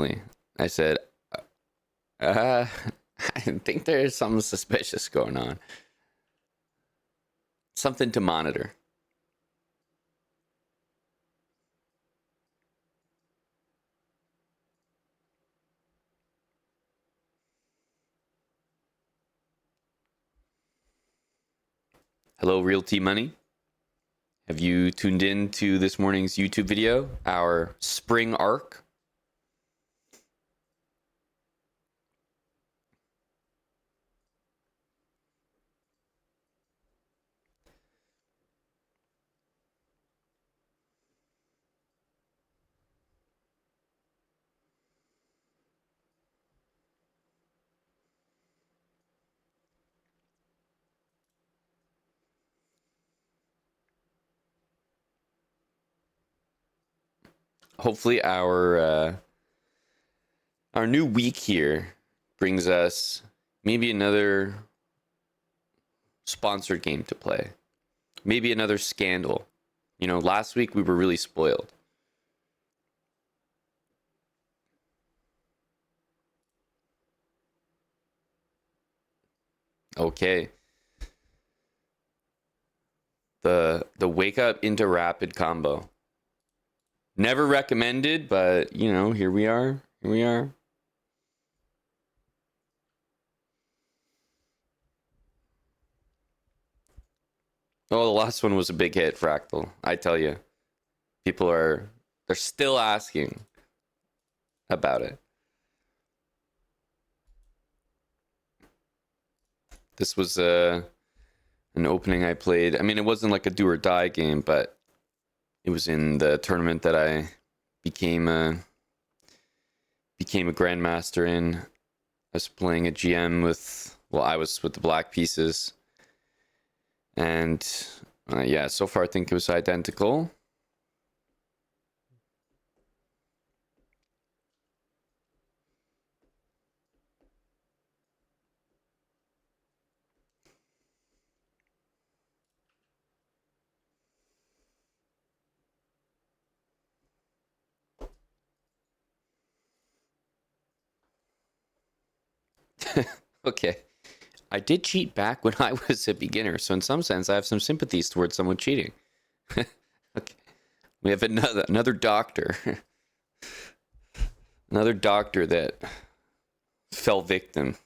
I said, uh, I think there's something suspicious going on. Something to monitor. Hello, Real T Money. Have you tuned in to this morning's YouTube video, our spring arc? Hopefully, our new week here brings us maybe another sponsored game to play, maybe another scandal. You know, last week we were really spoiled. Okay. The wake up into rapid combo. Never recommended, but you know, here we are. Here we are. Oh, the last one was a big hit, Fractal. I tell you, they're still asking about it. This was an opening I played. I mean, it wasn't like a do or die game, but it was in the tournament that I became a grandmaster in. I was playing a GM with, well, I was with the black pieces, and yeah, so far I think it was identical. Okay. I did cheat back when I was a beginner, so in some sense I have some sympathies towards someone cheating. Okay. We have another doctor. Another doctor that fell victim.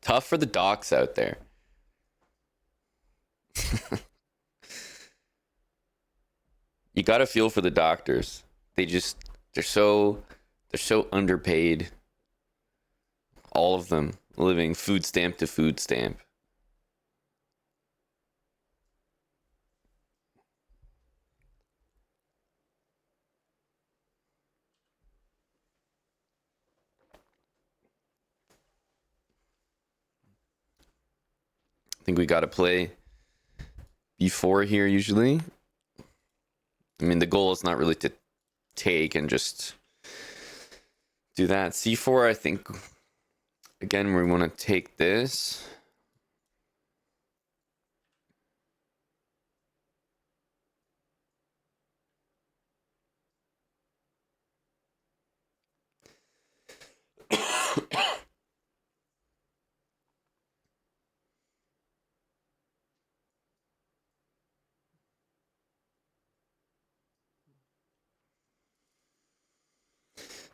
Tough for the docs out there. You got to feel for the doctors. They're so underpaid. All of them living food stamp to food stamp. I think we got to play b4 here usually. I mean, the goal is not really to take and just do that. c4, I think, again, we want to take this.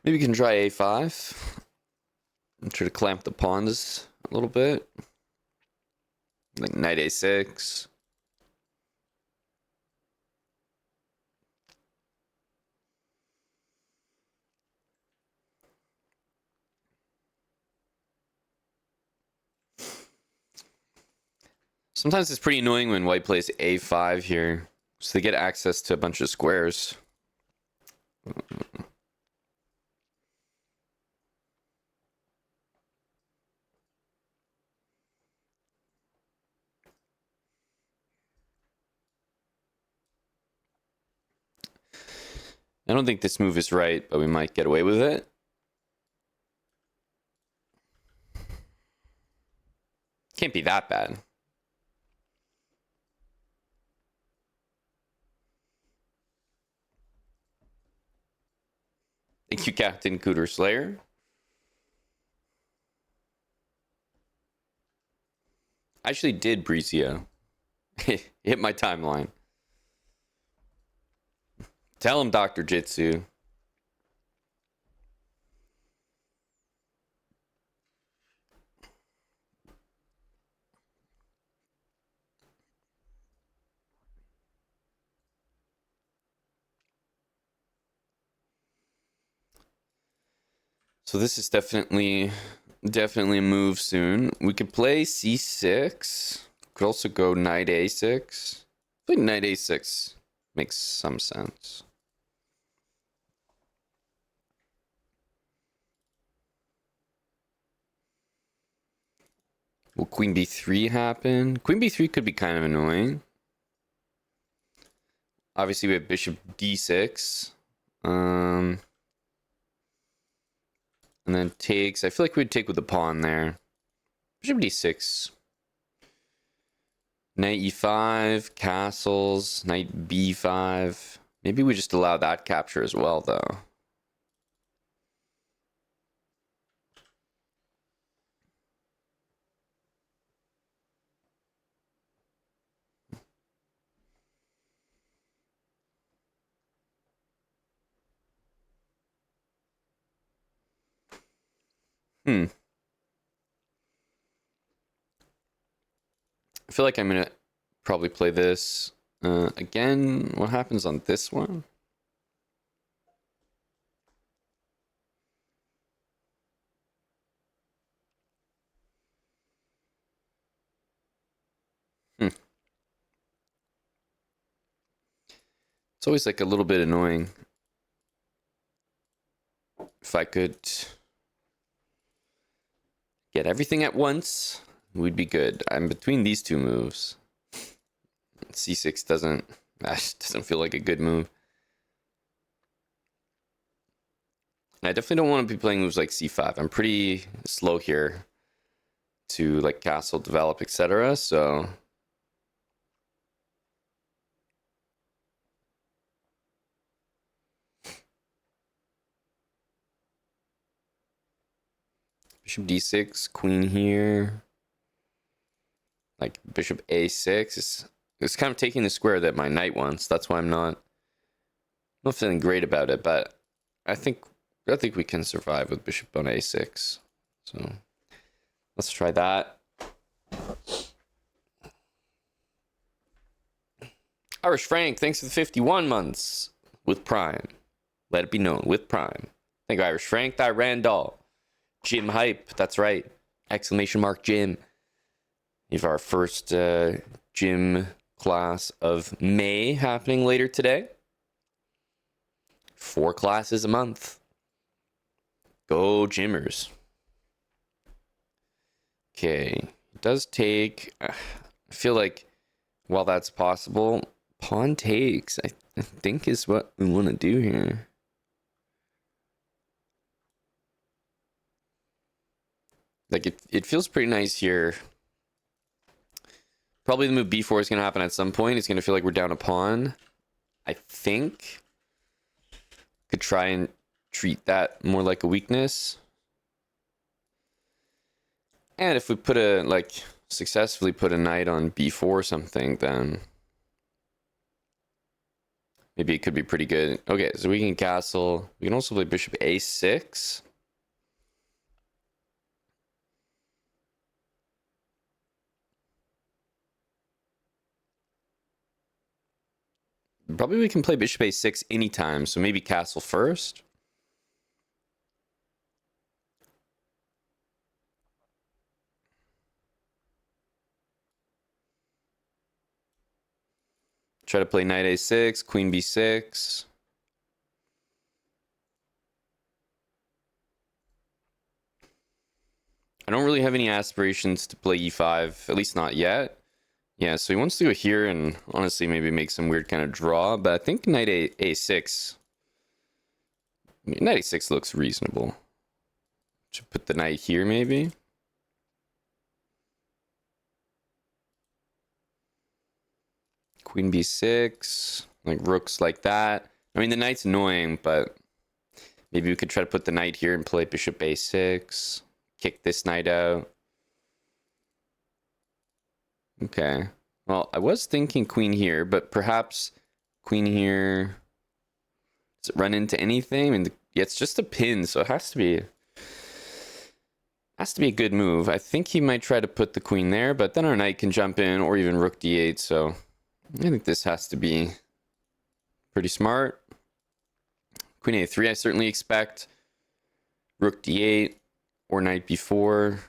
Maybe we can try a5 and try to clamp the pawns a little bit. Like knight a6. Sometimes it's pretty annoying when white plays a5 here, so they get access to a bunch of squares. I don't think this move is right, but we might get away with it. Can't be that bad. Thank you, Captain Cooter Slayer. I actually did Breezio. Hit my timeline. Tell him, Dr. Jitsu. So this is definitely a move soon. We could play c6. Could also go knight a6. I think knight a6 makes some sense. Will queen b3 happen? Queen b3 could be kind of annoying. Obviously, we have bishop d6. And then takes. I feel like we'd take with the pawn there. Bishop d6. Knight e5, castles, knight b5. Maybe we just allow that capture as well, though. I feel like I'm gonna probably play this again. What happens on this one? It's always like a little bit annoying. If I could get everything at once, we'd be good. I'm between these two moves. C6 doesn't feel like a good move. I definitely don't want to be playing moves like c5. I'm pretty slow here to like castle, develop, etc. So bishop d6, queen here. Like bishop a6 it's kind of taking the square that my knight wants. That's why I'm not feeling great about it, but I think we can survive with bishop on a6. So let's try that. Irish Frank, thanks for the 51 months with Prime. Let it be known, with Prime. Thank you, Irish Frank. That Randall. Jim Hype, that's right. Exclamation mark Jim. We have our first gym class of May happening later today. 4 classes a month. Go Gymmers. Okay. It does take... I feel like while that's possible, pawn takes, I think is what we want to do here. Like, it feels pretty nice here. Probably the move b4 is going to happen at some point. It's going to feel like we're down a pawn. I think. Could try and treat that more like a weakness. And if we put successfully put a knight on b4 or something, then maybe it could be pretty good. Okay, so we can castle. We can also play bishop a6. Probably we can play bishop a6 anytime, so maybe castle first. Try to play knight a6, queen b6. I don't really have any aspirations to play e5, at least not yet. Yeah, so he wants to go here and honestly maybe make some weird kind of draw, but I think knight a6. Knight a6 looks reasonable. Should put the knight here maybe. Queen b6, like rooks like that. I mean, the knight's annoying, but Maybe we could try to put the knight here and play bishop a6. Kick this knight out. Okay. Well, I was thinking queen here, but perhaps queen here. Does it run into anything? And yeah, it's just a pin, so it has to be a good move. I think he might try to put the queen there, but then our knight can jump in, or even rook d8. So I think this has to be pretty smart. Queen a3, I certainly expect. Rook d8 or knight b4.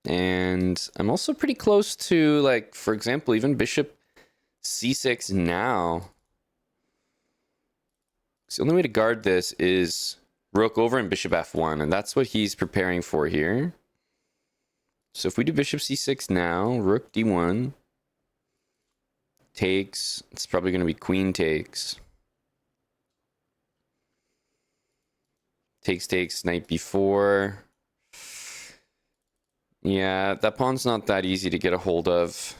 And I'm also pretty close to, like, for example, even bishop c6 now. So the only way to guard this is rook over and bishop f1, and that's what he's preparing for here. So if we do bishop c6 now, rook d1 takes, it's probably going to be queen takes. Takes, knight b4. Yeah, that pawn's not that easy to get a hold of.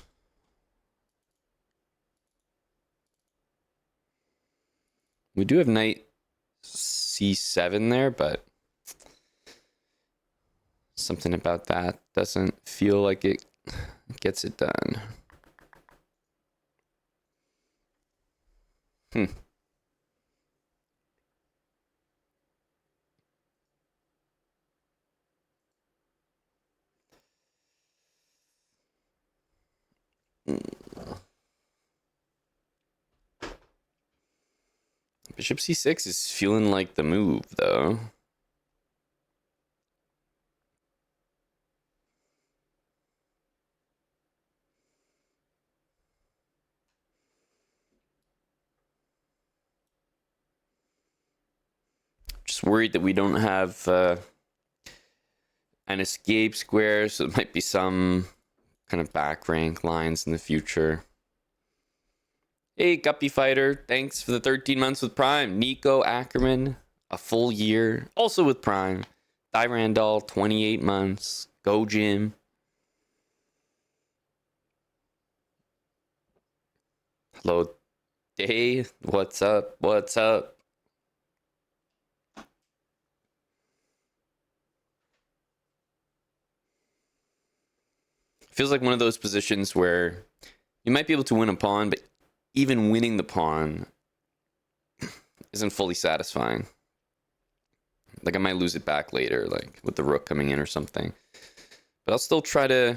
We do have knight c7 there, but something about that doesn't feel like it gets it done. Bishop c6 is feeling like the move, though. Just worried that we don't have an escape square, so there might be some kind of back rank lines in the future. Hey, Guppy Fighter, thanks for the 13 months with Prime. Nico Ackerman, a full year, also with Prime. Di Randall, 28 months. Go Jim. Hello, Day. What's up? What's up? Feels like one of those positions where you might be able to win a pawn, but even winning the pawn isn't fully satisfying. Like I might lose it back later, like with the rook coming in or something. But I'll still try to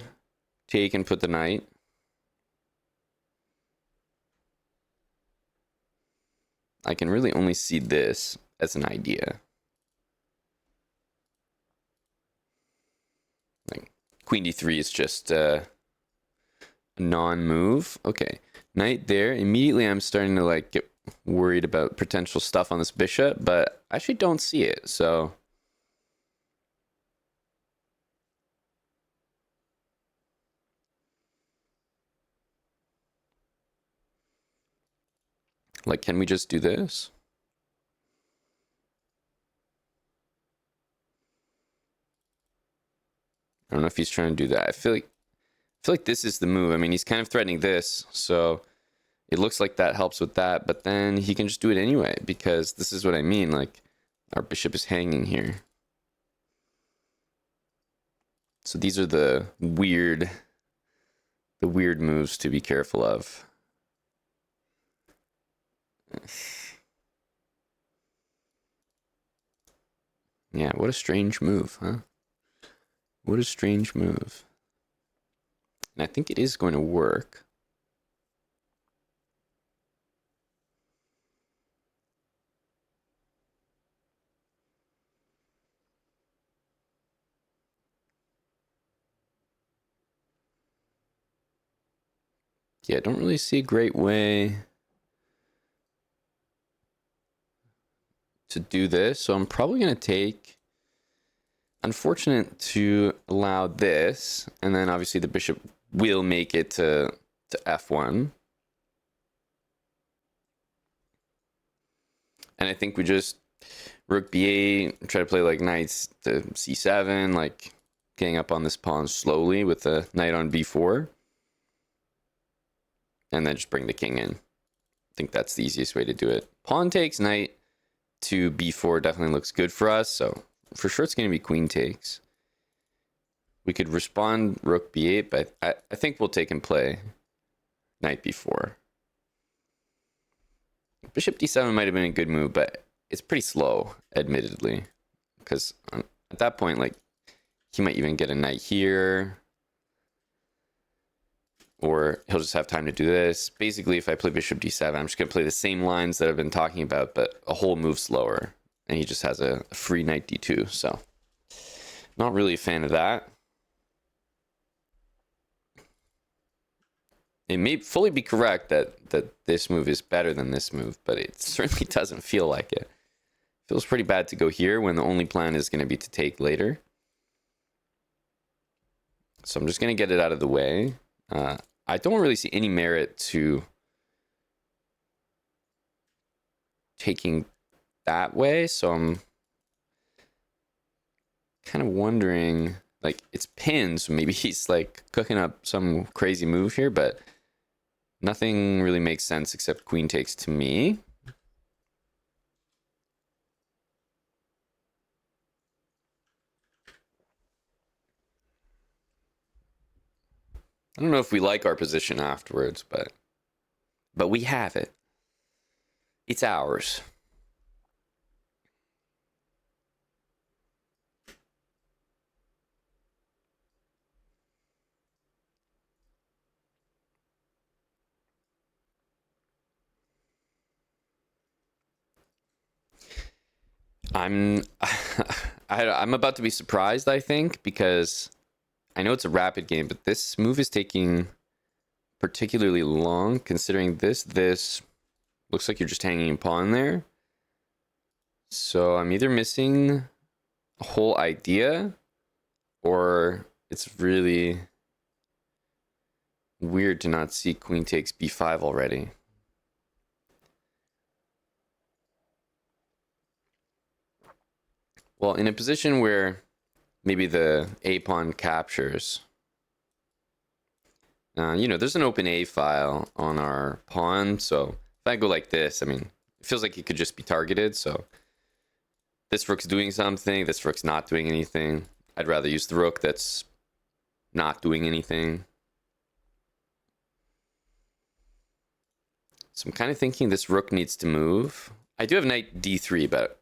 take and put the knight. I can really only see this as an idea. Like queen d3 is just a non-move. Okay, knight there. Immediately I'm starting to like get worried about potential stuff on this bishop, but I actually don't see it, so like, can we just do this? I don't know if he's trying to do that. I feel like this is the move. I mean, he's kind of threatening this, so it looks like that helps with that, but then he can just do it anyway, because this is what I mean, like, our bishop is hanging here. So these are the weird moves to be careful of. Yeah, what a strange move, huh? What a strange move. And I think it is going to work. Yeah, I don't really see a great way to do this, so I'm probably going to take. Unfortunate to allow this, and then obviously the bishop will make it to f1. And I think we just rook b8, try to play like knights to c7, like getting up on this pawn slowly with the knight on b4. And then just bring the king in. I think that's the easiest way to do it. Pawn takes knight to b4 definitely looks good for us. So for sure it's going to be queen takes. We could respond rook b8, but I think we'll take and play knight b4. Bishop d7 might have been a good move, but it's pretty slow, admittedly. Because at that point, like, he might even get a knight here. Or he'll just have time to do this. Basically, if I play bishop d7, I'm just going to play the same lines that I've been talking about, but a whole move slower. And he just has a free knight d2, so not really a fan of that. It may fully be correct that this move is better than this move, but it certainly doesn't feel like it. Feels pretty bad to go here when the only plan is going to be to take later. So I'm just going to get it out of the way. I don't really see any merit to taking that way, so I'm kind of wondering, like, it's pinned, so maybe he's like cooking up some crazy move here, but nothing really makes sense except queen takes to me. I don't know if we like our position afterwards, but we have it. It's ours. I'm I'm about to be surprised, I think, because I know it's a rapid game, but this move is taking particularly long, considering this looks like you're just hanging a pawn there. So I'm either missing a whole idea, or it's really weird to not see queen takes b5 already. Well, in a position where maybe the a pawn captures, you know, there's an open a file on our pawn, so if I go like this, I mean, it feels like it could just be targeted, so this rook's doing something, this rook's not doing anything. I'd rather use the rook that's not doing anything. So I'm kind of thinking this rook needs to move. I do have knight d3, but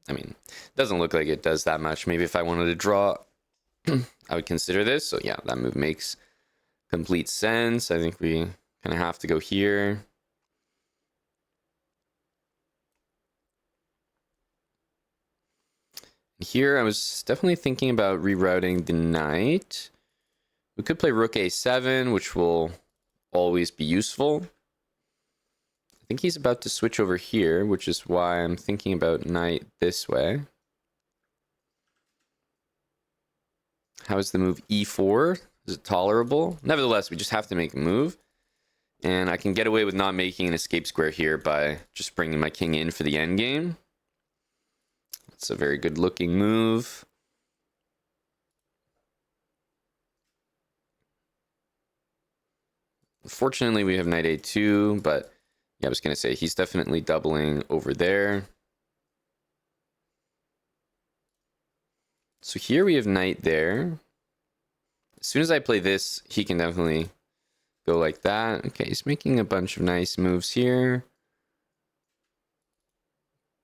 I mean, it doesn't look like it does that much. Maybe if I wanted to draw, I would consider this. So yeah, that move makes complete sense. I think we kind of have to go here. Here, I was definitely thinking about rerouting the knight. We could play rook a7, which will always be useful. I think he's about to switch over here, which is why I'm thinking about knight this way. How is the move e4? Is it tolerable? Nevertheless, we just have to make a move. And I can get away with not making an escape square here by just bringing my king in for the endgame. It's a very good looking move. Unfortunately, we have knight a2, but yeah, I was going to say he's definitely doubling over there. So here we have knight there. As soon as I play this, he can definitely go like that. Okay, he's making a bunch of nice moves here.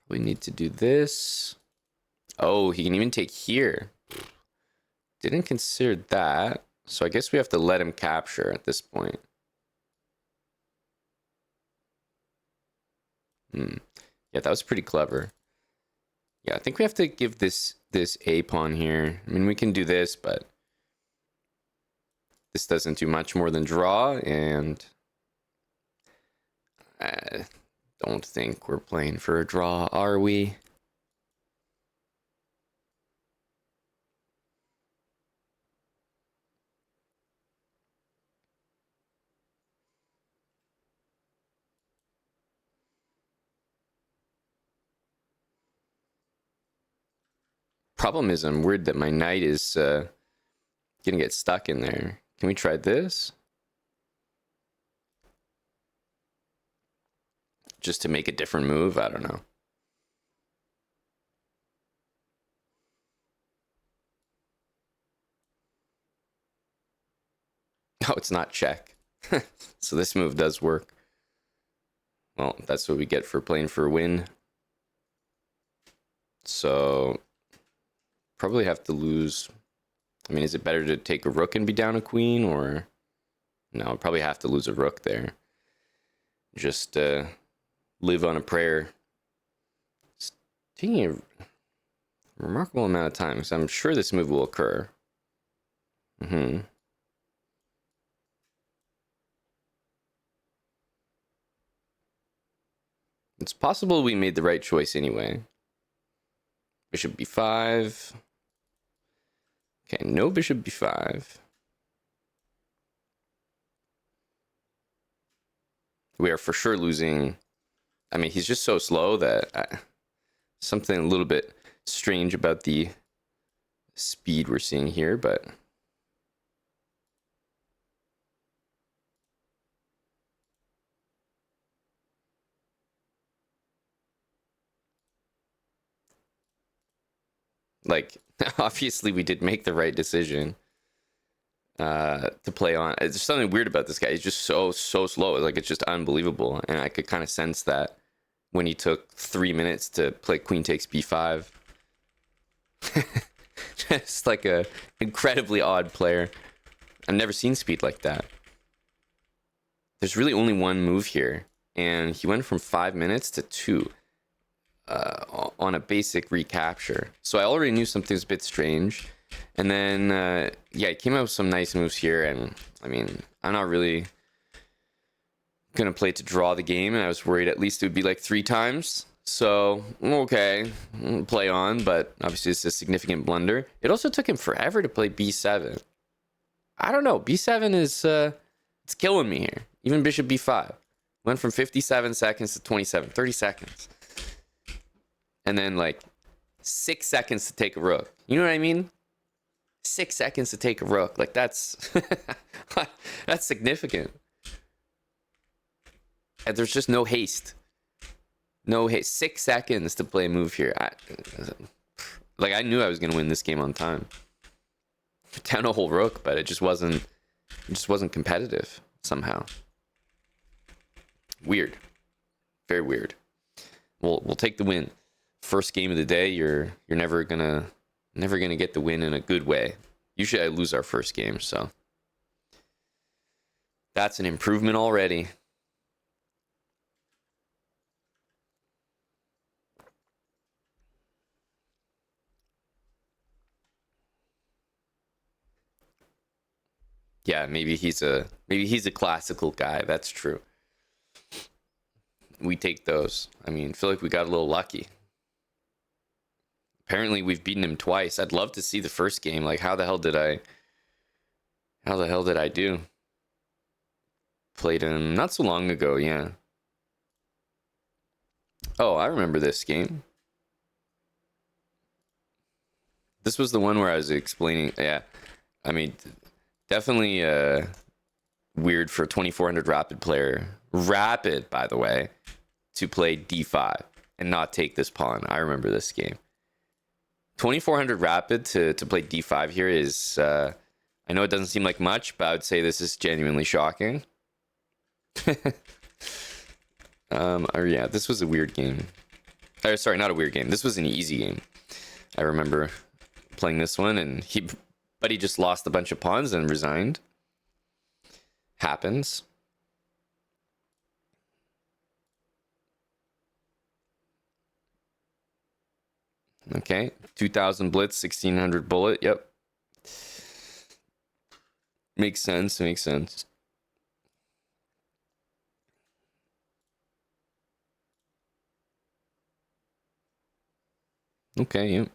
We need to do this. Oh, he can even take here. Didn't consider that. So I guess we have to let him capture at this point. Yeah, that was pretty clever. Yeah, I think we have to give this a pawn here. I mean, we can do this, but this doesn't do much more than draw, and I don't think we're playing for a draw, are we? Problem is, I'm worried that my knight is gonna get stuck in there. Can we try this? Just to make a different move? I don't know. Oh, it's not check. So this move does work. Well, that's what we get for playing for a win. So probably have to lose. I mean, is it better to take a rook and be down a queen, or no? I'll probably have to lose a rook there. Just live on a prayer. It's taking a remarkable amount of time, because I'm sure this move will occur. It's possible we made the right choice anyway. Bishop b5. Okay, no bishop b5. We are for sure losing. I mean, he's just so slow that something a little bit strange about the speed we're seeing here, but like obviously we did make the right decision to play on. There's something weird about this guy. He's just so slow. Like, it's just unbelievable, and I could kind of sense that when he took 3 minutes to play queen takes b5. Just like a incredibly odd player. I've never seen speed like that. There's really only one move here, and he went from 5 minutes to 2 on a basic recapture. So I already knew something's a bit strange. And then, yeah, he came up with some nice moves here. And I mean, I'm not really going to play to draw the game. And I was worried at least it would be like 3 times. So, okay, play on. But obviously, it's a significant blunder. It also took him forever to play b7. I don't know. b7 is, it's killing me here. Even bishop b5. Went from 57 seconds to 27, 30 seconds. And then like 6 seconds to take a rook. You know what I mean? 6 seconds to take a rook. Like, that's that's significant. And there's just no haste. No haste. 6 seconds to play a move here. I knew I was gonna win this game on time. Down a whole rook, but it just wasn't competitive somehow. Weird. Very weird. We'll take the win. First game of the day, you're never gonna get the win in a good way. Usually I lose our first game, so that's an improvement already. Yeah, maybe he's a classical guy. That's true. We take those. I mean, I feel like we got a little lucky. Apparently we've beaten him twice. I'd love to see the first game. Like, how the hell did I do? Played him not so long ago, yeah. Oh, I remember this game. This was the one where I was explaining, yeah. I mean, definitely weird for a 2400 rapid player. Rapid, by the way, to play d5 and not take this pawn. I remember this game. 2400 rapid to play d5 here is, I know it doesn't seem like much, but I would say this is genuinely shocking. Yeah, this was a weird game. Sorry, not a weird game. This was an easy game. I remember playing this one, and he just lost a bunch of pawns and resigned. Happens. Okay, 2000 blitz, 1600 bullet. Yep. Makes sense. Makes sense. Okay, yep.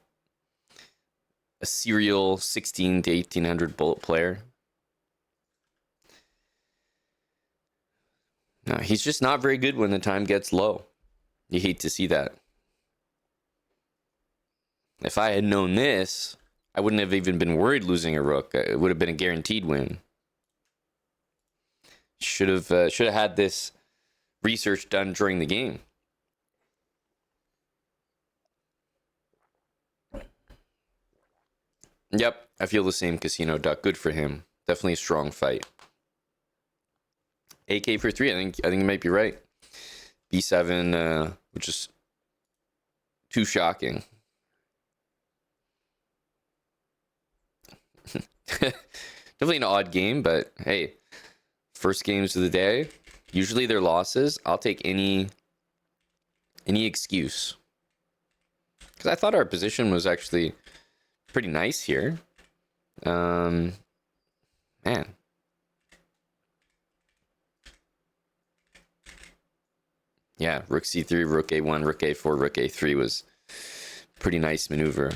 A serial 16 to 1800 bullet player. No, he's just not very good when the time gets low. You hate to see that. If I had known this, I wouldn't have even been worried losing a rook. It would have been a guaranteed win. Should have had this research done during the game. Yep, I feel the same, Casino Duck. Good for him. Definitely a strong fight. AK for 3. I think you might be right. B7, which is too shocking. Definitely an odd game, but hey, first games of the day. Usually they're losses. I'll take any excuse. Because I thought our position was actually pretty nice here. Man. Yeah, rook c3, rook a1, rook a4, rook a3 was pretty nice maneuver.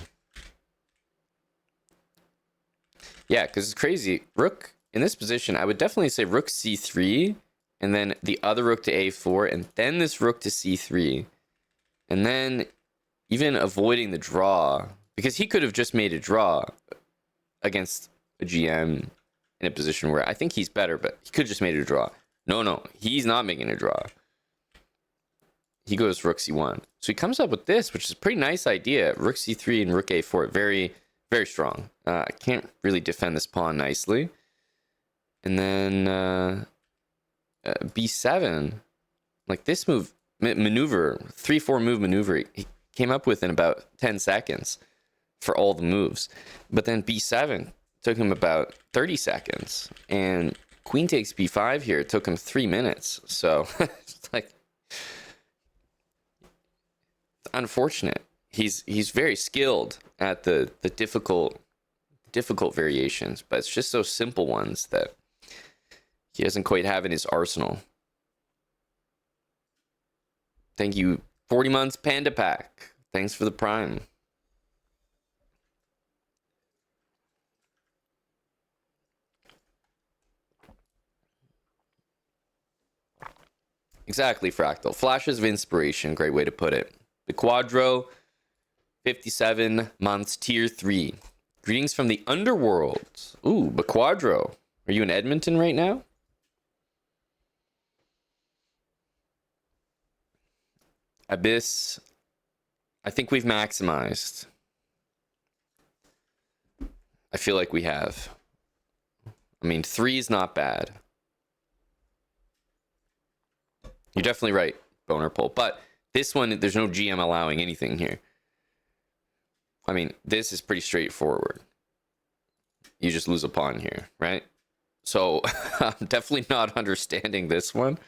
Yeah, because it's crazy. Rook in this position, I would definitely say rook c3, and then the other rook to a4, and then this rook to c3. And then even avoiding the draw, because he could have just made a draw against a GM in a position where I think he's better, but he could have just made a draw. No, he's not making a draw. He goes rook c1. So he comes up with this, which is a pretty nice idea. Rook c3 and rook a4, very, very strong. I can't really defend this pawn nicely. And then b7, like this move, maneuver, 3-4 move maneuver, he came up with in about 10 seconds for all the moves. But then b7 took him about 30 seconds. And queen takes b5 here, it took him 3 minutes. So it's like, unfortunate. He's very skilled at the difficult variations, but it's just those simple ones that he doesn't quite have in his arsenal. Thank you, 40 months Panda Pack. Thanks for the prime. Exactly, Fractal. Flashes of inspiration, great way to put it. The Quadro, 57 months, tier 3. Greetings from the underworld. Ooh, Quadro. Are you in Edmonton right now? Abyss, I think we've maximized. I feel like we have. I mean, 3 is not bad. You're definitely right, Boner Pole. But this one, there's no GM allowing anything here. I mean, this is pretty straightforward. You just lose a pawn here, right? So I'm definitely not understanding this one.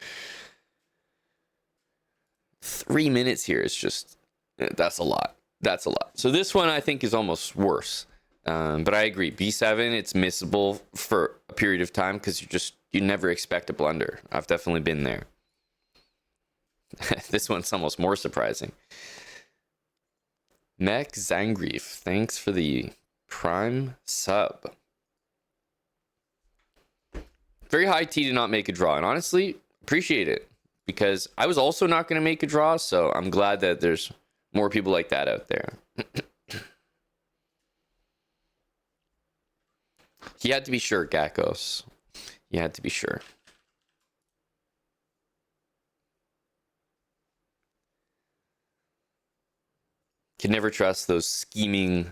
3 minutes here is just, that's a lot. That's a lot. So this one I think is almost worse. But I agree. B7, it's missable for a period of time because you never expect a blunder. I've definitely been there. This one's almost more surprising. Mech Zangief, thanks for the prime sub. Very high T to not make a draw, and honestly, appreciate it because I was also not going to make a draw, so I'm glad that there's more people like that out there. He had to be sure, Gakkos. He had to be sure. Can never trust those scheming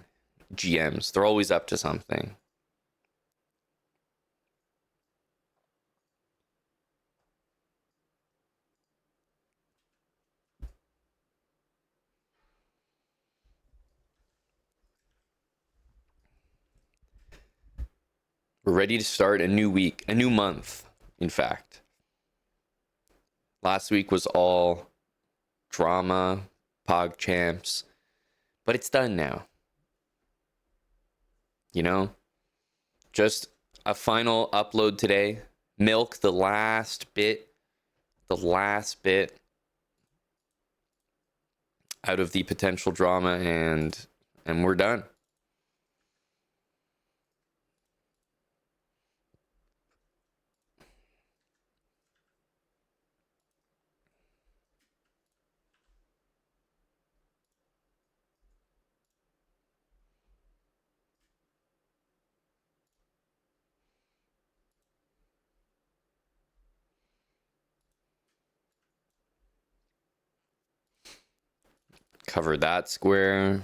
GMs. They're always up to something. We're ready to start a new week, a new month, in fact. Last week was all drama, Pog Champs, but it's done now. You know? Just a final upload today. Milk the last bit out of the potential drama, and we're done. Cover that square.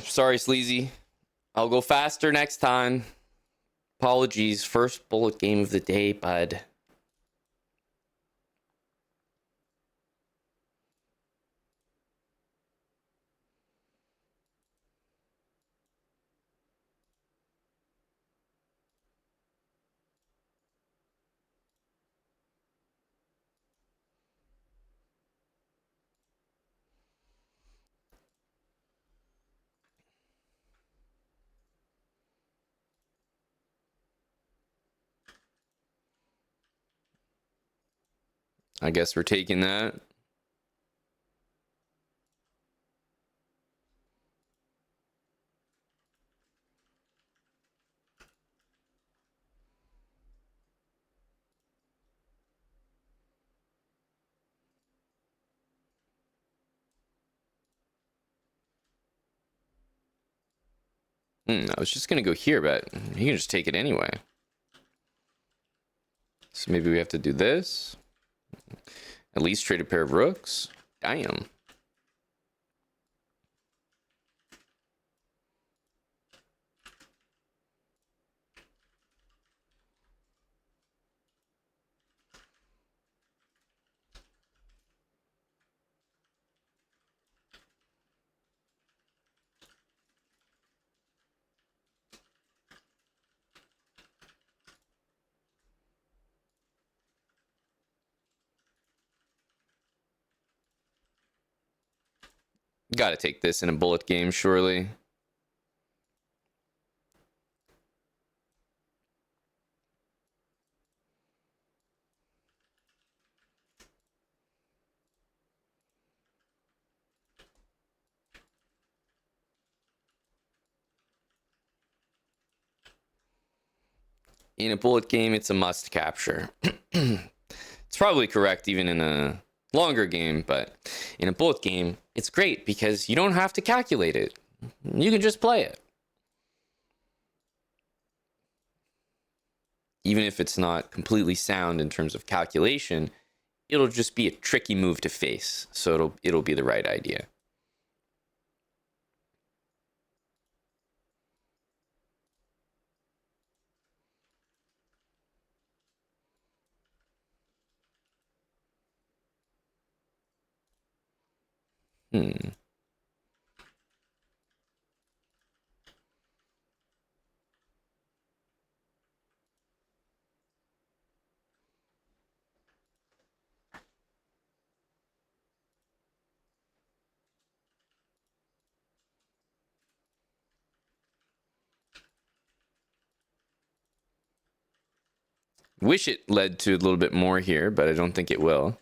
Sorry, Sleazy. I'll go faster next time. Apologies. First bullet game of the day, bud. I guess we're taking that. I was just gonna go here, but you can just take it anyway. So maybe we have to do this. At least trade a pair of rooks. Damn. Gotta take this in a bullet game, surely. In a bullet game, it's a must capture. It's probably correct even in a longer game, but in a bullet game, it's great because you don't have to calculate it. You can just play it. Even if it's not completely sound in terms of calculation, it'll just be a tricky move to face, so it'll be the right idea. Wish it led to a little bit more here, but I don't think it will.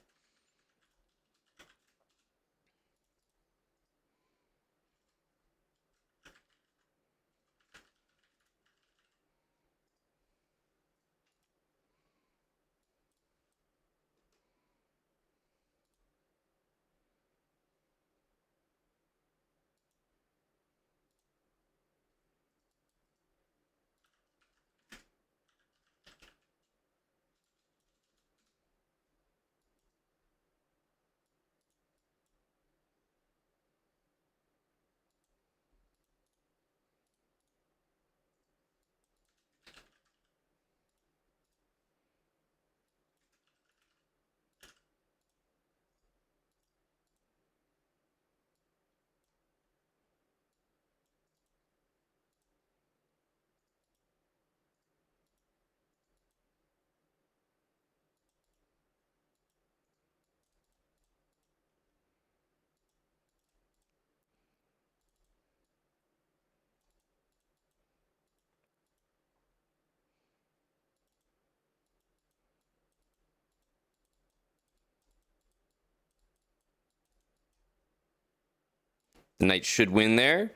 The knight should win there.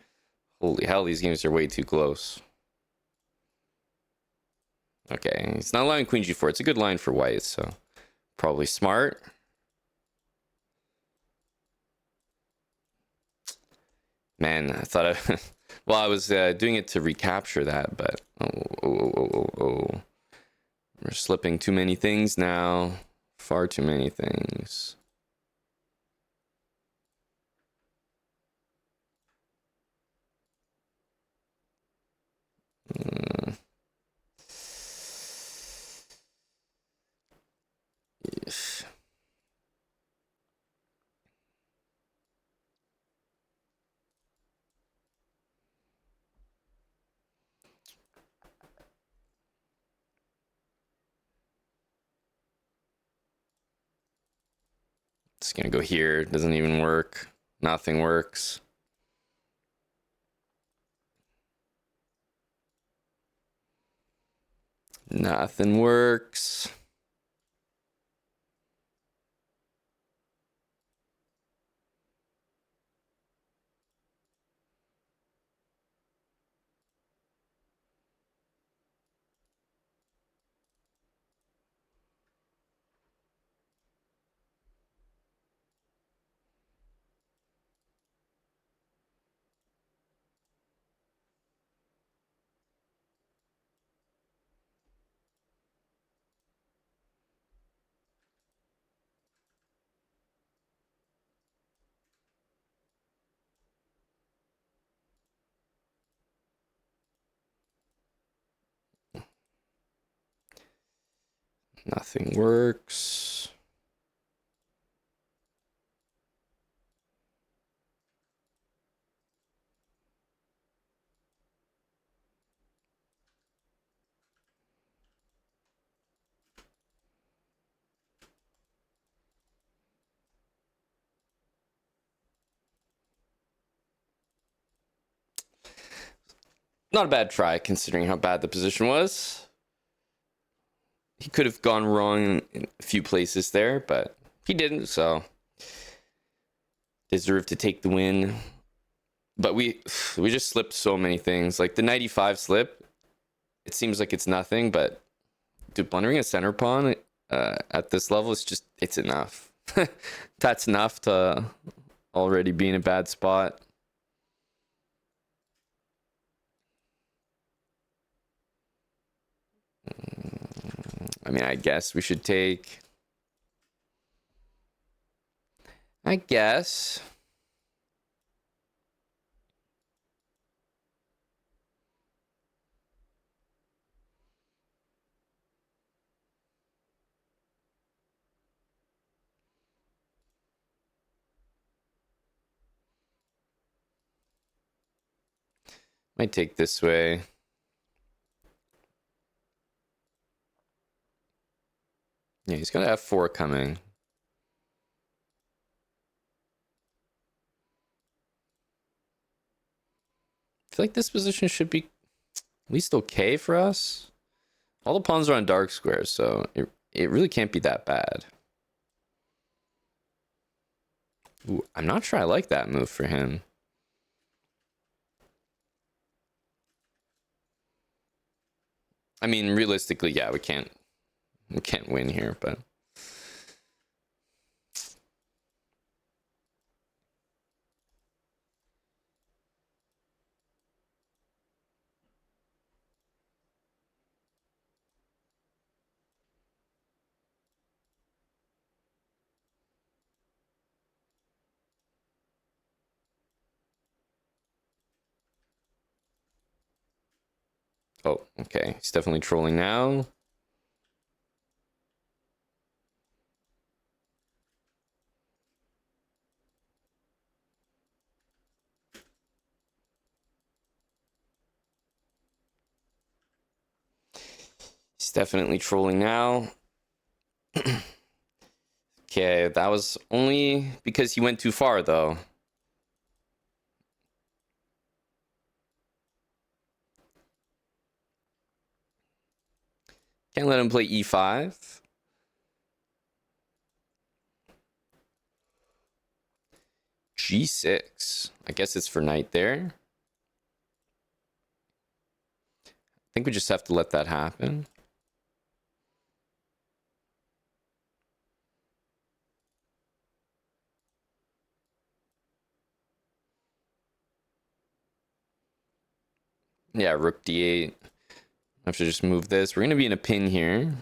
Holy hell, these games are way too close. Okay, he's not allowing queen g4. It's a good line for white, so probably smart. Man, I thought I... well, I was doing it to recapture that, but... Oh. We're slipping too many things now. Far too many things. Just gonna go here. Doesn't even work. Nothing works. Nothing works. Nothing works. Not a bad try considering how bad the position was. He could have gone wrong in a few places there, but he didn't, so deserved to take the win. But we just slipped so many things. Like the 95 slip, it seems like it's nothing, but dude, blundering a center pawn at this level is just, it's enough. That's enough to already be in a bad spot. I mean, I guess we should take. I guess. Might take this way. Yeah, he's got F4 coming. I feel like this position should be at least okay for us. All the pawns are on dark squares, so it really can't be that bad. Ooh, I'm not sure I like that move for him. I mean, realistically, yeah, we can't win here, but oh, okay. He's definitely trolling now. He's definitely trolling now. Okay, that was only because he went too far, though. Can't let him play e5. G6. I guess it's for knight there. I think we just have to let that happen. Yeah, rook d8. I have to just move this. We're going to be in a pin here.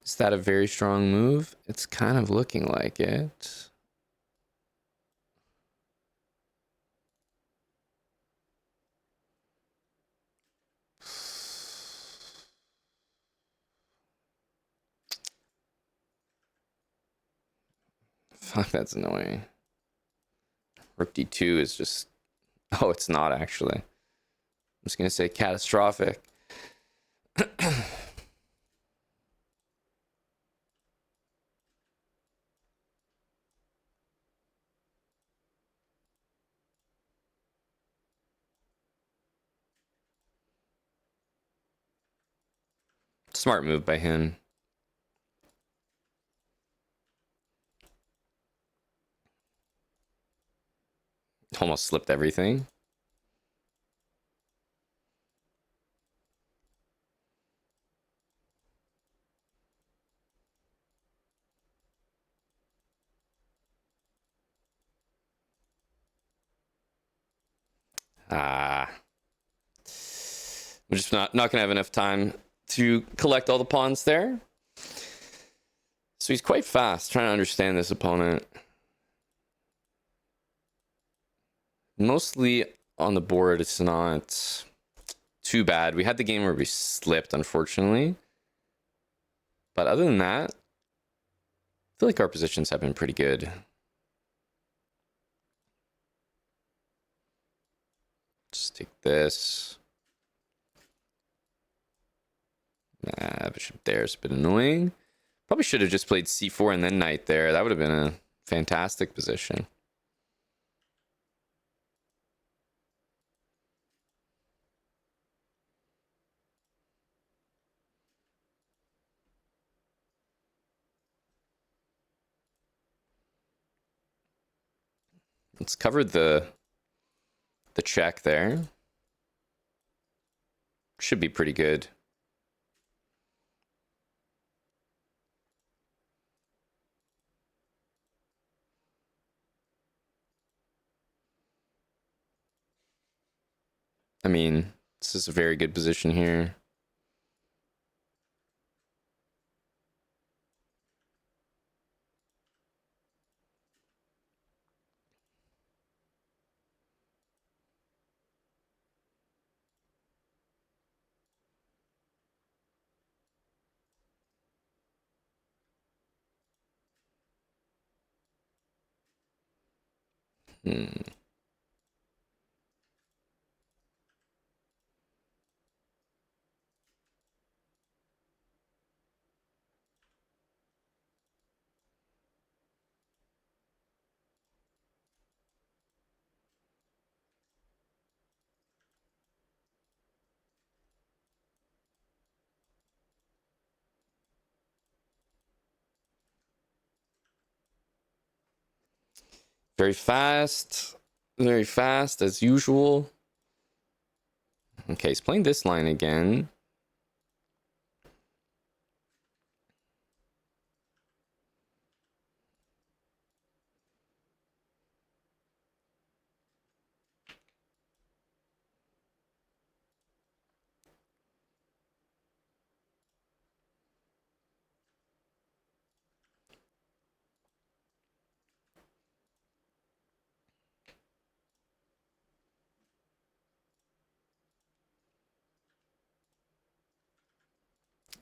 Is that a very strong move? It's kind of looking like it. Fuck, that's annoying. Rook d2 is just... Oh, it's not actually. just gonna say catastrophic. Smart move by him. Almost slipped everything. Ah. We're just not gonna have enough time to collect all the pawns there. So he's quite fast, trying to understand this opponent. Mostly on the board, it's not too bad. We had the game where we slipped, unfortunately. But other than that, I feel like our positions have been pretty good. Just take this. Nah, bishop there's a bit annoying. Probably should have just played c4 and then knight there. That would have been a fantastic position. Let's cover the check there. Should be pretty good. I mean, this is a very good position here. Very fast as usual. Okay, he's playing this line again.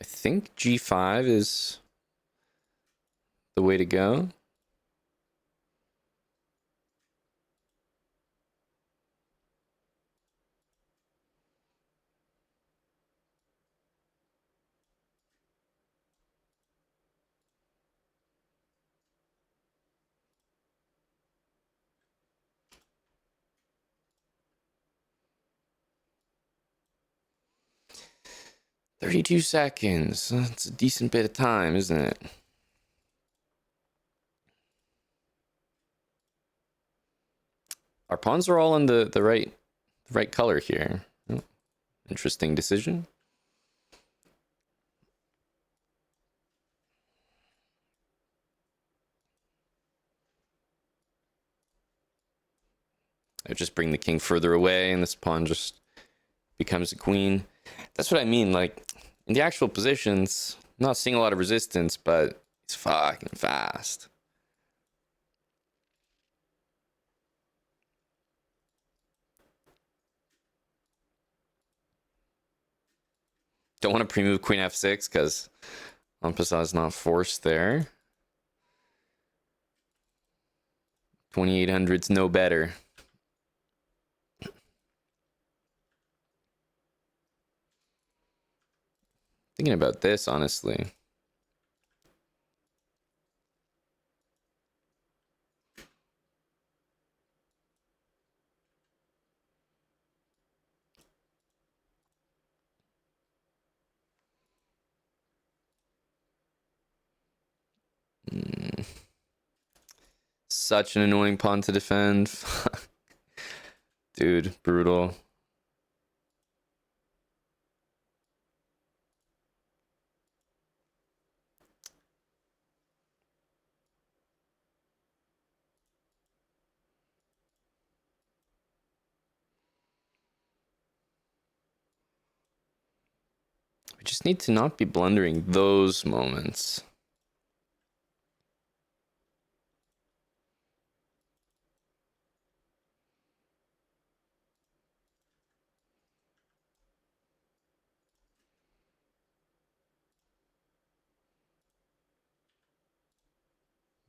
I think g5 is the way to go. $32. That's a decent bit of time, isn't it? Our pawns are all in the right color here. Oh, interesting decision. I just bring the king further away, and this pawn just becomes a queen. That's what I mean. Like in the actual positions, I'm not seeing a lot of resistance, but it's fucking fast. Don't want to pre-move queen f6 because Ampasa is not forced there. 2800's no better. Thinking about this, honestly. Such an annoying pawn to defend. Dude, brutal. We just need to not be blundering those moments.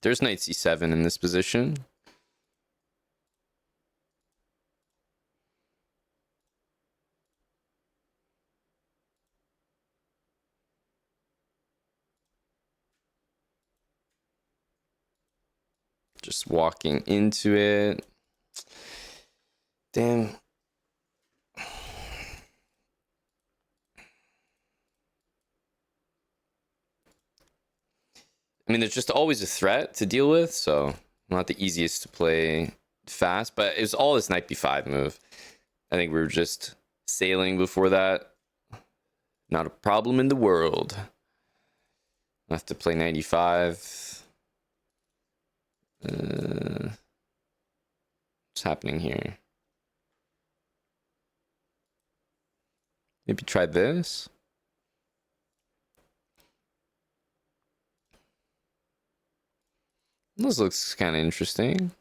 There's knight c7 in this position. Just walking into it. Damn. I mean, there's just always a threat to deal with, so not the easiest to play fast, but it was all this knight b5 move. I think we were just sailing before that. Not a problem in the world. I have to play 95. What's happening here? Maybe try this. This looks kind of interesting.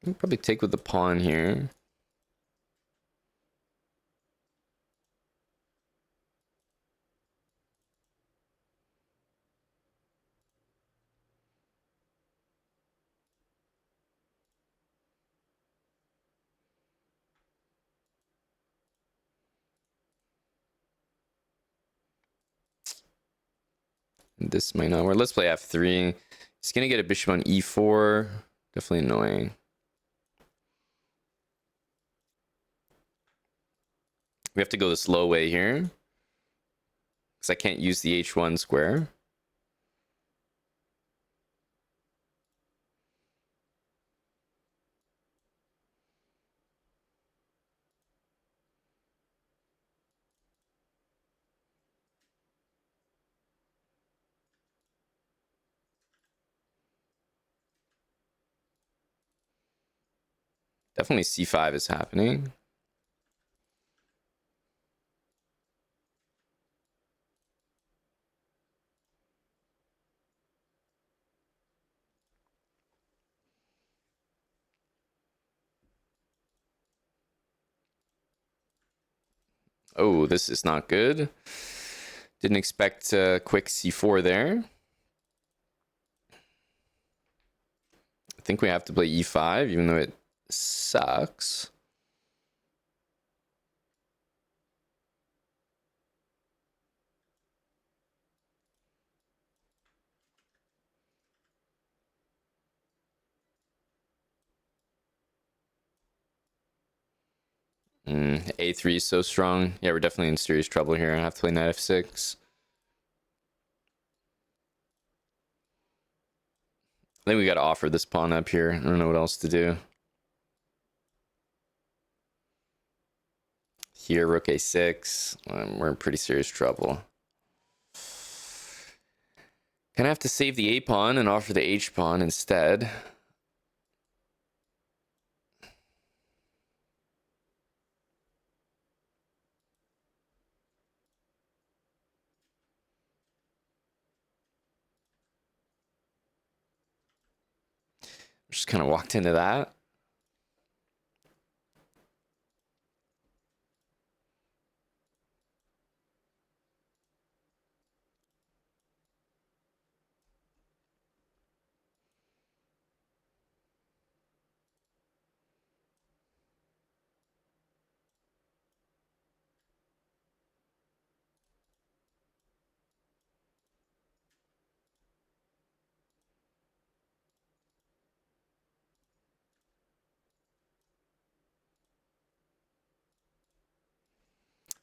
I'll probably take with the pawn here. This might not work. Let's play f3. He's gonna get a bishop on e4. Definitely annoying. We have to go the slow way here, because I can't use the h1 square. Definitely c5 is happening. Oh, this is not good. Didn't expect a quick c4 there. I think we have to play e5, even though it sucks. A3 is so strong. Yeah, we're definitely in serious trouble here. I have to play knight f6. I think we got to offer this pawn up here. I don't know what else to do. Here, rook a6. We're in pretty serious trouble. Gonna have to save the a pawn and offer the h pawn instead. Just kind of walked into that.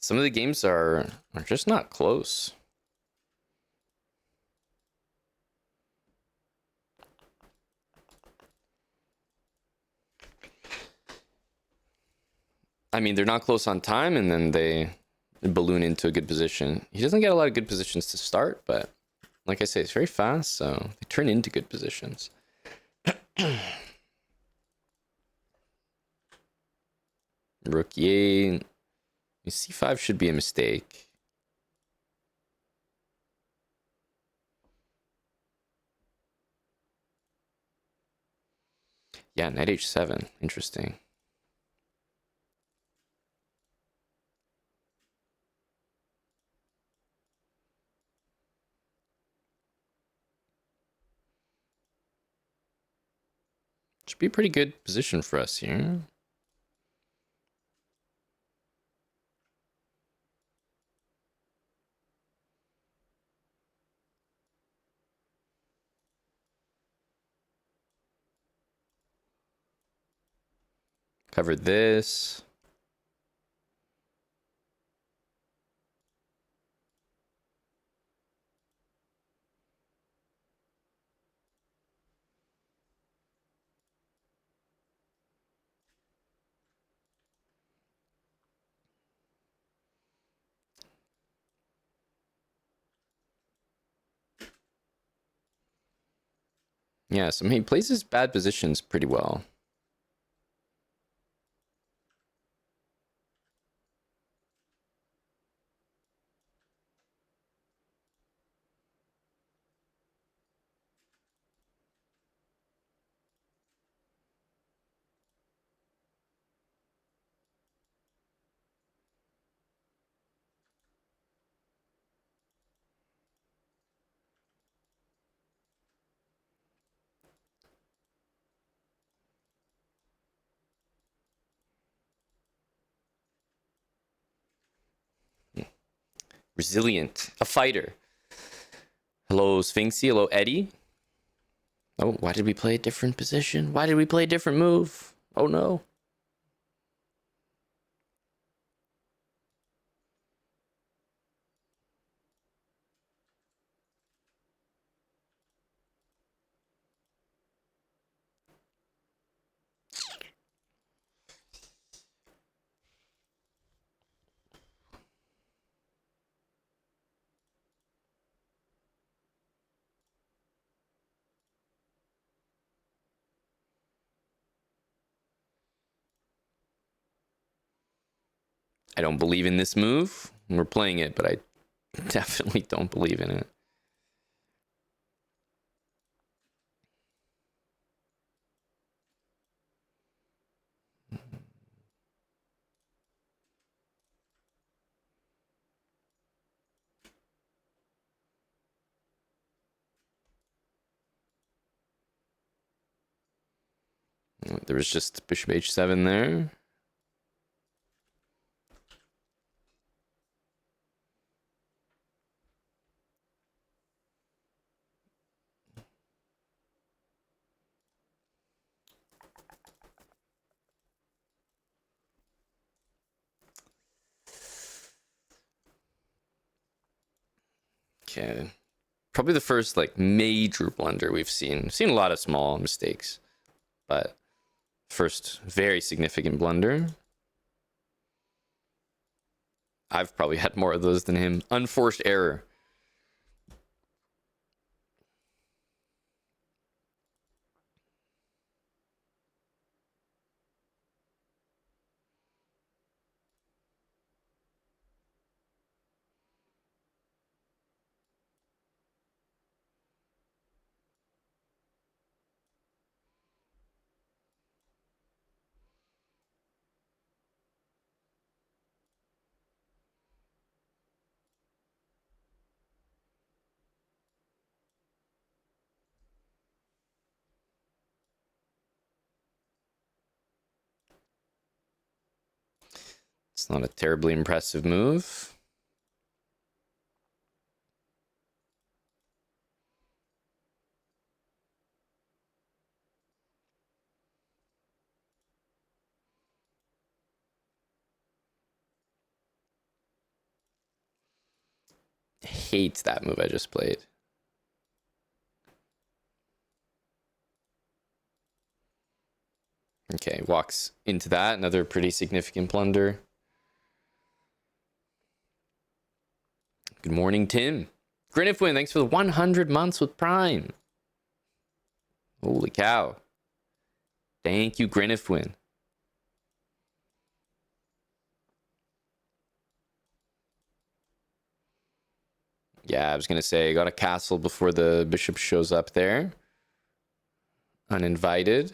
Some of the games are just not close. I mean, they're not close on time, and then they balloon into a good position. He doesn't get a lot of good positions to start, but like I say, it's very fast, so they turn into good positions. Rook e8. C5 should be a mistake. Yeah, knight h7. Interesting. Should be a pretty good position for us here. Covered this. Yeah, so he plays his bad positions pretty well. Resilient, a fighter. Hello, Sphinxy. Hello, Eddie. Oh, why did we play a different position? Why did we play a different move? Oh no. I don't believe in this move. We're playing it, but I definitely don't believe in it. There was just bishop h7 there. Okay. Probably the first like major blunder we've seen. We've seen a lot of small mistakes, but first very significant blunder. I've probably had more of those than him. Unforced error. It's not a terribly impressive move. hate that move I just played. Okay, walks into that. Another pretty significant blunder. Good morning, Tim. Grinifwin, thanks for the 100 months with Prime. Holy cow. Thank you, Grinifwin. Yeah, I was going to say, I got a castle before the bishop shows up there. Uninvited.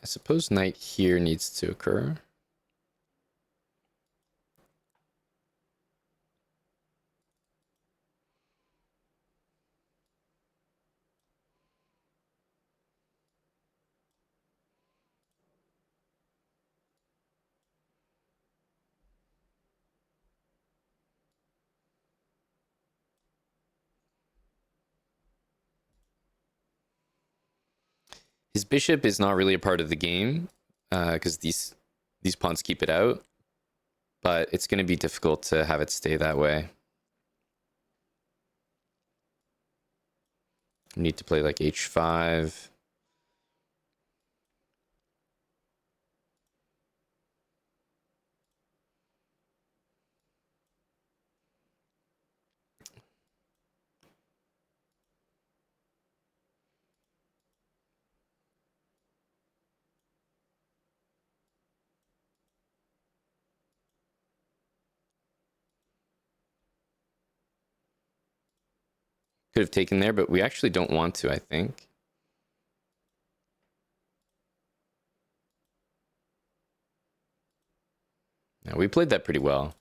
I suppose knight here needs to occur. His bishop is not really a part of the game because these pawns keep it out, but it's going to be difficult to have it stay that way. Need to play like h5. Could have taken there, but we actually don't want to, I think. Now, we played that pretty well.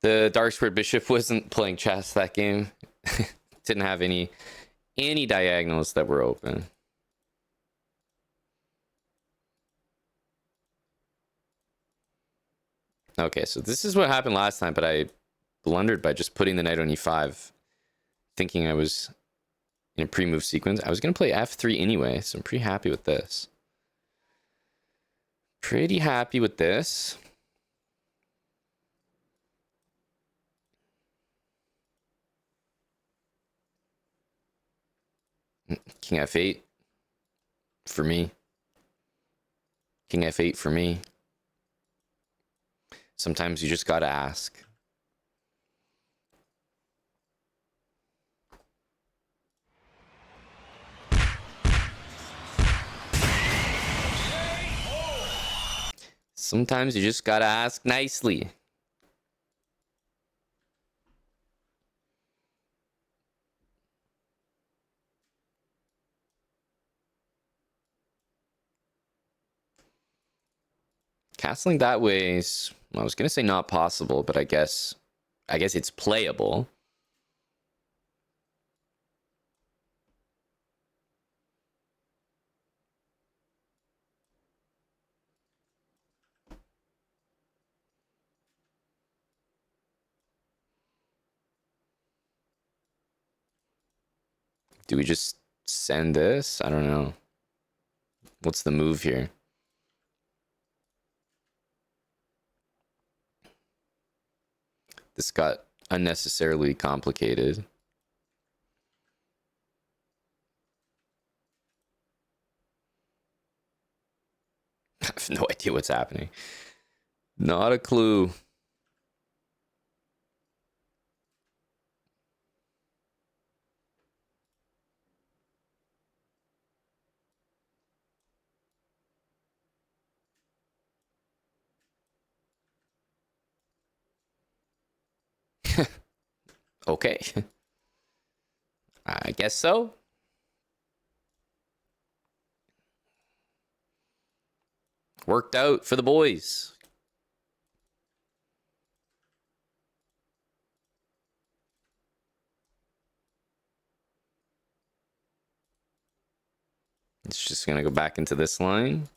The Dark Square Bishop wasn't playing chess that game. Didn't have any diagonals that were open. Okay, so this is what happened last time, but I blundered by just putting the knight on e5, thinking I was in a pre-move sequence. I was going to play f3 anyway, so I'm pretty happy with this. Pretty happy with this. King f8 for me. King f8 for me. Sometimes you just gotta ask. Sometimes you just gotta ask nicely. Castling that way is, well, I was gonna say not possible, but I guess it's playable. Do we just send this? I don't know. What's the move here? This got unnecessarily complicated. I have no idea what's happening. Not a clue. Okay. I guess so. Worked out for the boys. It's just going to go back into this line.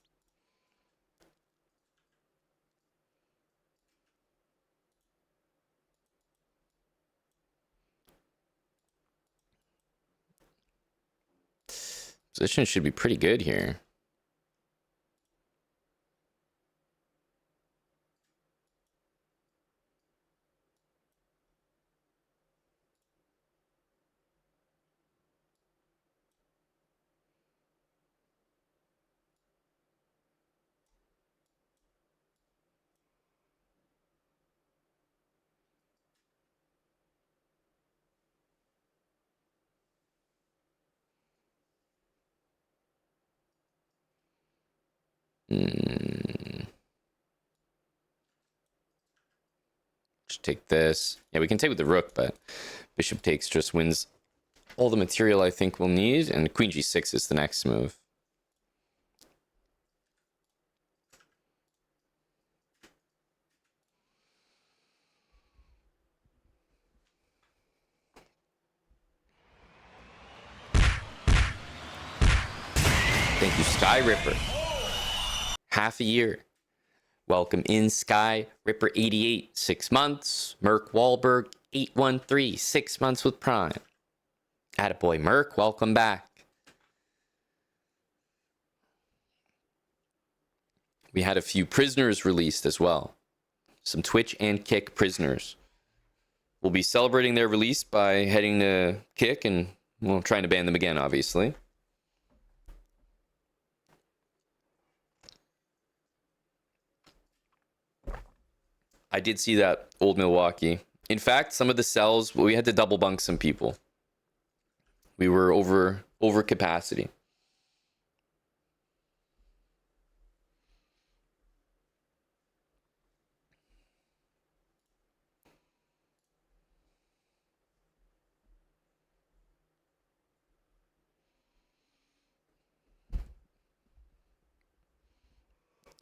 Position should be pretty good here. Just take this. Yeah, we can take with the rook, but bishop takes just wins all the material I think we'll need, and queen g6 is the next move. Thank you, Sky Ripper. Half a year. Welcome in, Sky Ripper 88, 6 months. Merc Wahlberg 813, 6 months with Prime. Attaboy Merc, welcome back. We had a few prisoners released as well. Some Twitch and Kick prisoners. We'll be celebrating their release by heading to Kick and, well, trying to ban them again, obviously. I did see that old Milwaukee. In fact, some of the cells, we had to double bunk some people. We were over capacity.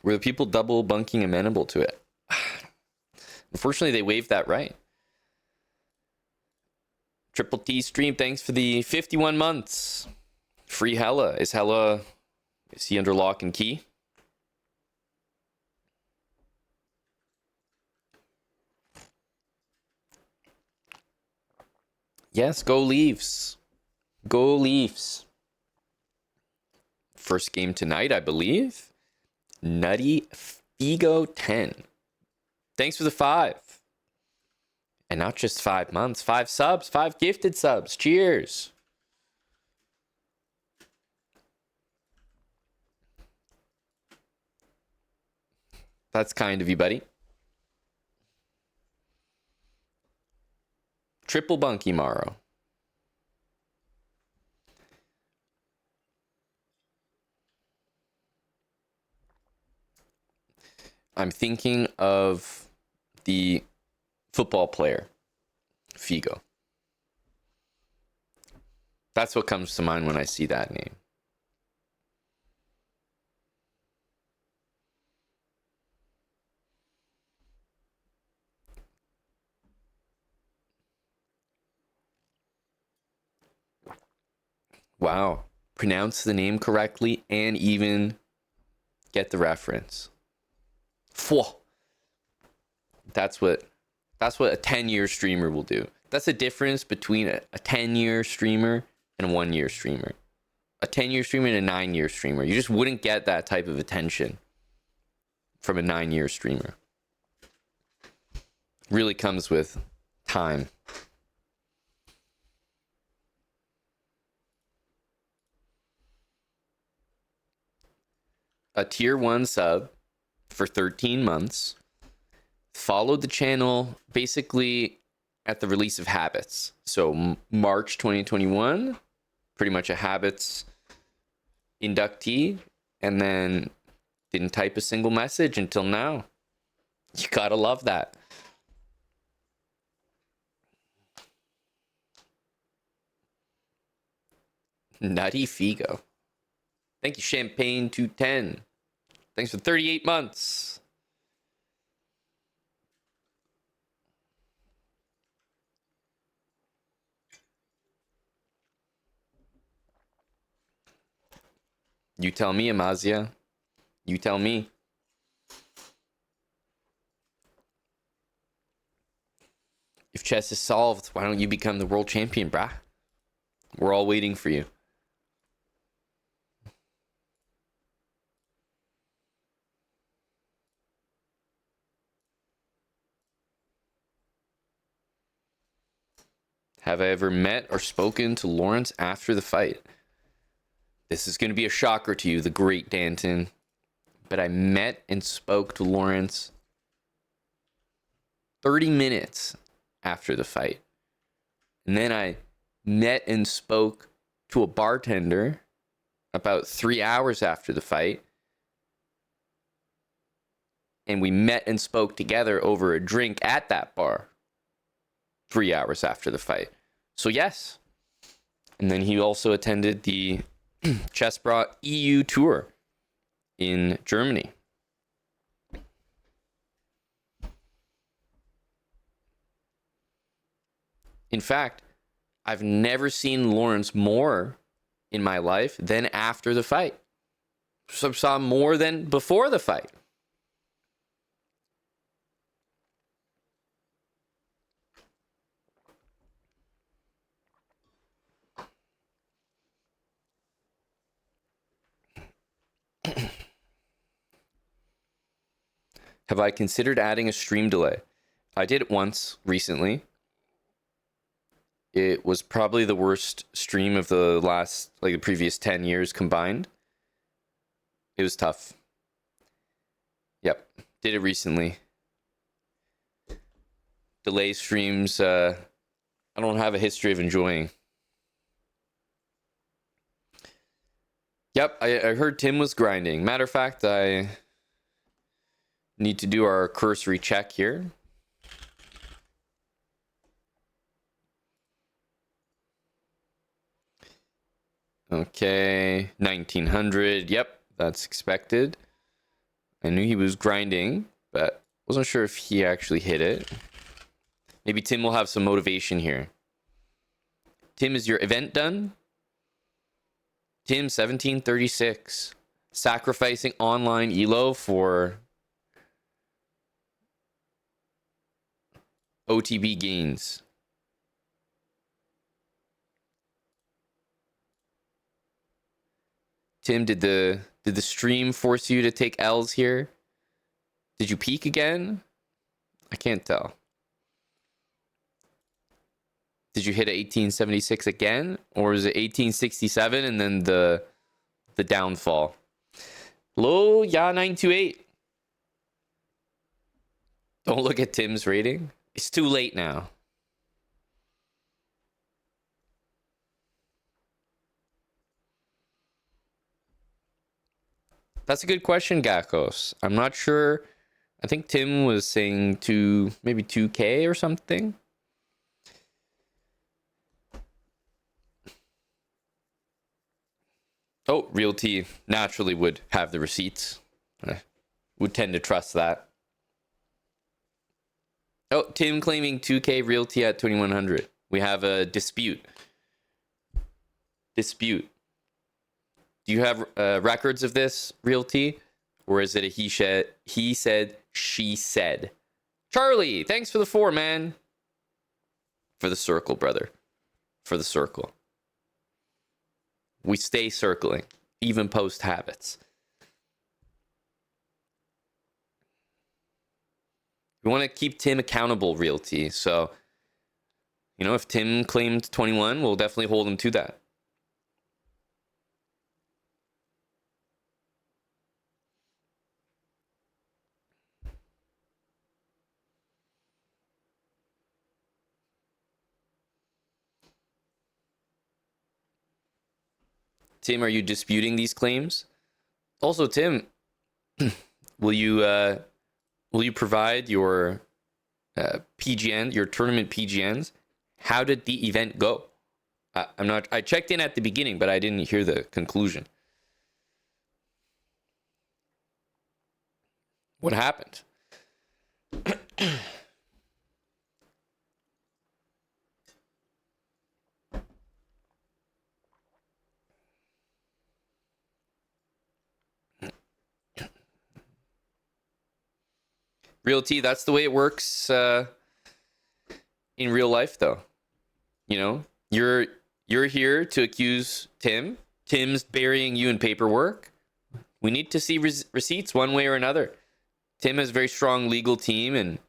Were the people double bunking amenable to it? Unfortunately, they waived that right. Triple T stream, thanks for the 51 months. Free Hella. Is he under lock and key? Yes, go Leafs. Go Leafs. First game tonight, I believe. Nutty Figo 10. Thanks for the 5. And not just 5 months, 5 subs, 5 gifted subs. Cheers. That's kind of you, buddy. Triple bunky Morrow. I'm thinking of the football player, Figo. That's what comes to mind when I see that name. Wow. Pronounce the name correctly and even get the reference. Phew. That's what a 10-year streamer will do. That's the difference between a 10-year streamer and a 1-year streamer. A 10-year streamer and a 9-year streamer. You just wouldn't get that type of attention from a 9-year streamer. Really comes with time. A tier 1 sub for 13 months. Followed the channel basically at the release of Habits. So March 2021, pretty much a Habits inductee, and then didn't type a single message until now. You gotta love that. Nutty Figo. Thank you, Champagne 210. Thanks for 38 months. You tell me, Amazia. You tell me. If chess is solved, why don't you become the world champion, brah? We're all waiting for you. Have I ever met or spoken to Lawrence after the fight? This is going to be a shocker to you, the great Danton. But I met and spoke to Lawrence 30 minutes after the fight. And then I met and spoke to a bartender about 3 hours after the fight. And we met and spoke together over a drink at that bar 3 hours after the fight. So yes. And then he also attended the Chessbrah EU tour in Germany. In fact, I've never seen Lawrence more in my life than after the fight. So I saw more than before the fight. Have I considered adding a stream delay? I did it once recently. It was probably the worst stream of the previous 10 years combined. It was tough. Yep, did it recently. Delay streams, I don't have a history of enjoying. Yep, I heard Tim was grinding. Matter of fact, I need to do our cursory check here. Okay, 1900. Yep, that's expected. I knew he was grinding, but wasn't sure if he actually hit it. Maybe Tim will have some motivation here. Tim, is your event done? Tim, 1736. Sacrificing online elo for OTB gains. Tim, did the stream force you to take L's here? Did you peak again? I can't tell. Did you hit 1876 again? Or is it 1867 and then the downfall? Low, yeah, 928. Don't look at Tim's rating. It's too late now. That's a good question, Gakos. I'm not sure. I think Tim was saying maybe 2K or something. Oh, Realty naturally would have the receipts. I would tend to trust that. Oh, Tim claiming 2K Realty at 2100. We have a dispute. Dispute. Do you have records of this, Realty? Or is it a he said, she said? Charlie, thanks for the 4, man. For the circle, brother. For the circle. We stay circling, even post habits. We want to keep Tim accountable, Realty. So, if Tim claimed 21, we'll definitely hold him to that. Tim, are you disputing these claims? Also, Tim, will you provide your PGN, your tournament PGNs? How did the event go? I checked in at the beginning, but I didn't hear the conclusion. What happened? Realty, that's the way it works in real life, though. You're here to accuse Tim. Tim's burying you in paperwork. We need to see receipts one way or another. Tim has a very strong legal team, and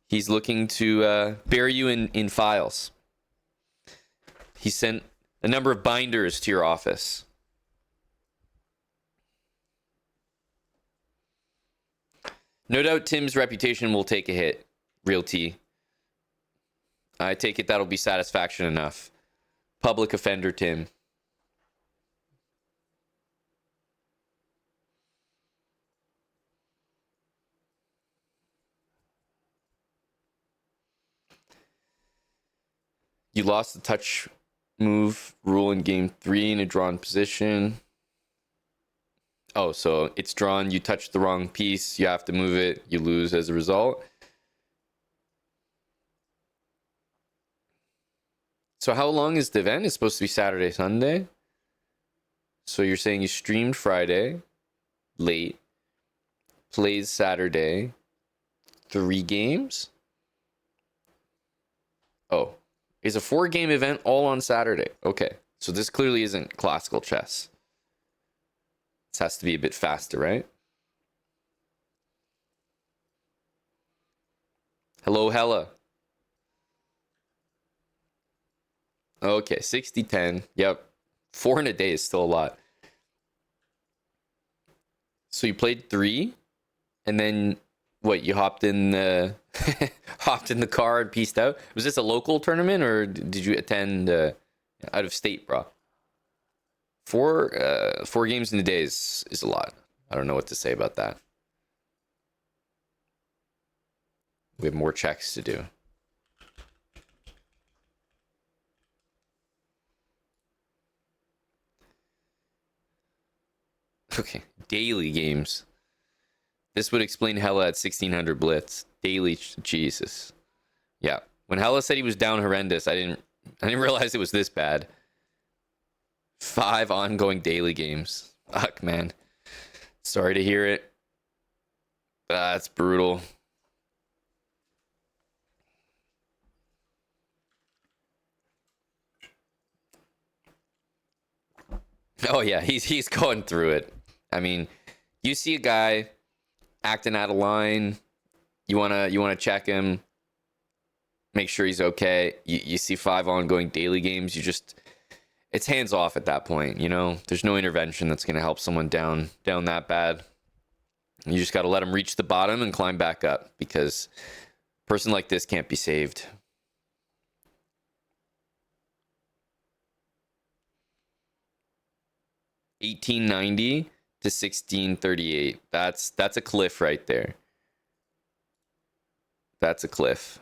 he's looking to bury you in files. He sent a number of binders to your office. No doubt Tim's reputation will take a hit. Real T. I take it that'll be satisfaction enough. Public offender Tim. You lost the touch move rule in game 3 in a drawn position. Oh, so it's drawn, you touch the wrong piece, you have to move it, you lose as a result. So how long is the event? It's supposed to be Saturday, Sunday. So you're saying you streamed Friday, late, plays Saturday, 3 games? Oh, it's a 4-game event all on Saturday. Okay, so this clearly isn't classical chess. This has to be a bit faster, right? Hello, Hella. Okay, 60-10. Yep. 4 in a day is still a lot. So you played 3, and then what? You hopped in the hopped in the car and pieced out. Was this a local tournament, or did you attend out of state, bro? 4 games in a day is a lot. I don't know what to say about that. We have more checks to do. Okay, daily games. This would explain Hella at 1600 Blitz. Daily, Jesus. Yeah, when Hella said he was down horrendous, I didn't realize it was this bad. 5 ongoing daily games. Fuck, man. Sorry to hear it. That's brutal. Oh yeah, he's going through it. I mean, you see a guy acting out of line, you wanna check him, make sure he's okay. You see 5 ongoing daily games, it's hands off at that point, you know? There's no intervention that's gonna help someone down that bad. You just gotta let them reach the bottom and climb back up, because a person like this can't be saved. $18.90 to $16.38. That's a cliff right there. That's a cliff.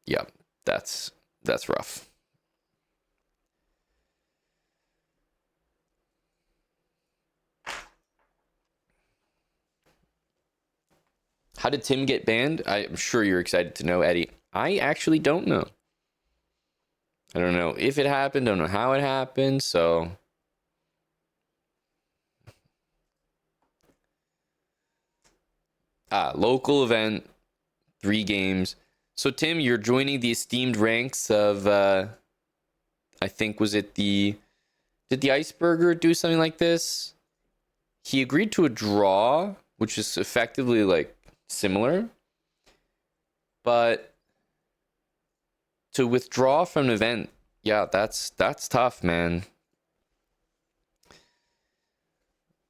Yep, that's rough. How did Tim get banned? I'm sure you're excited to know, Eddie. I actually don't know. I don't know if it happened. I don't know how it happened. So local event, 3 games. So Tim, you're joining the esteemed ranks of I think did the Iceberger do something like this? He agreed to a draw, which is effectively like similar, but to withdraw from an event, yeah, that's tough, man.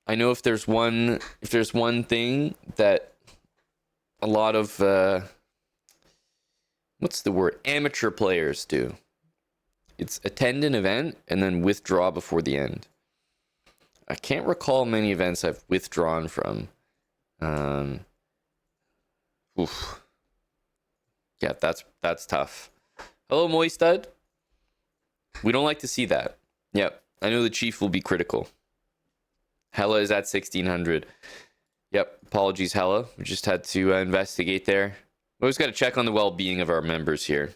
I know if there's one thing that a lot of what's the word, amateur players do, it's attend an event and then withdraw before the end. I can't recall many events I've withdrawn from. Oof. Yeah, that's tough. Hello, Moistad. We don't like to see that. Yep, I know the chief will be critical. Hella is at 1600. Yep, apologies, Hella. We just had to investigate there. We always got to check on the well-being of our members here.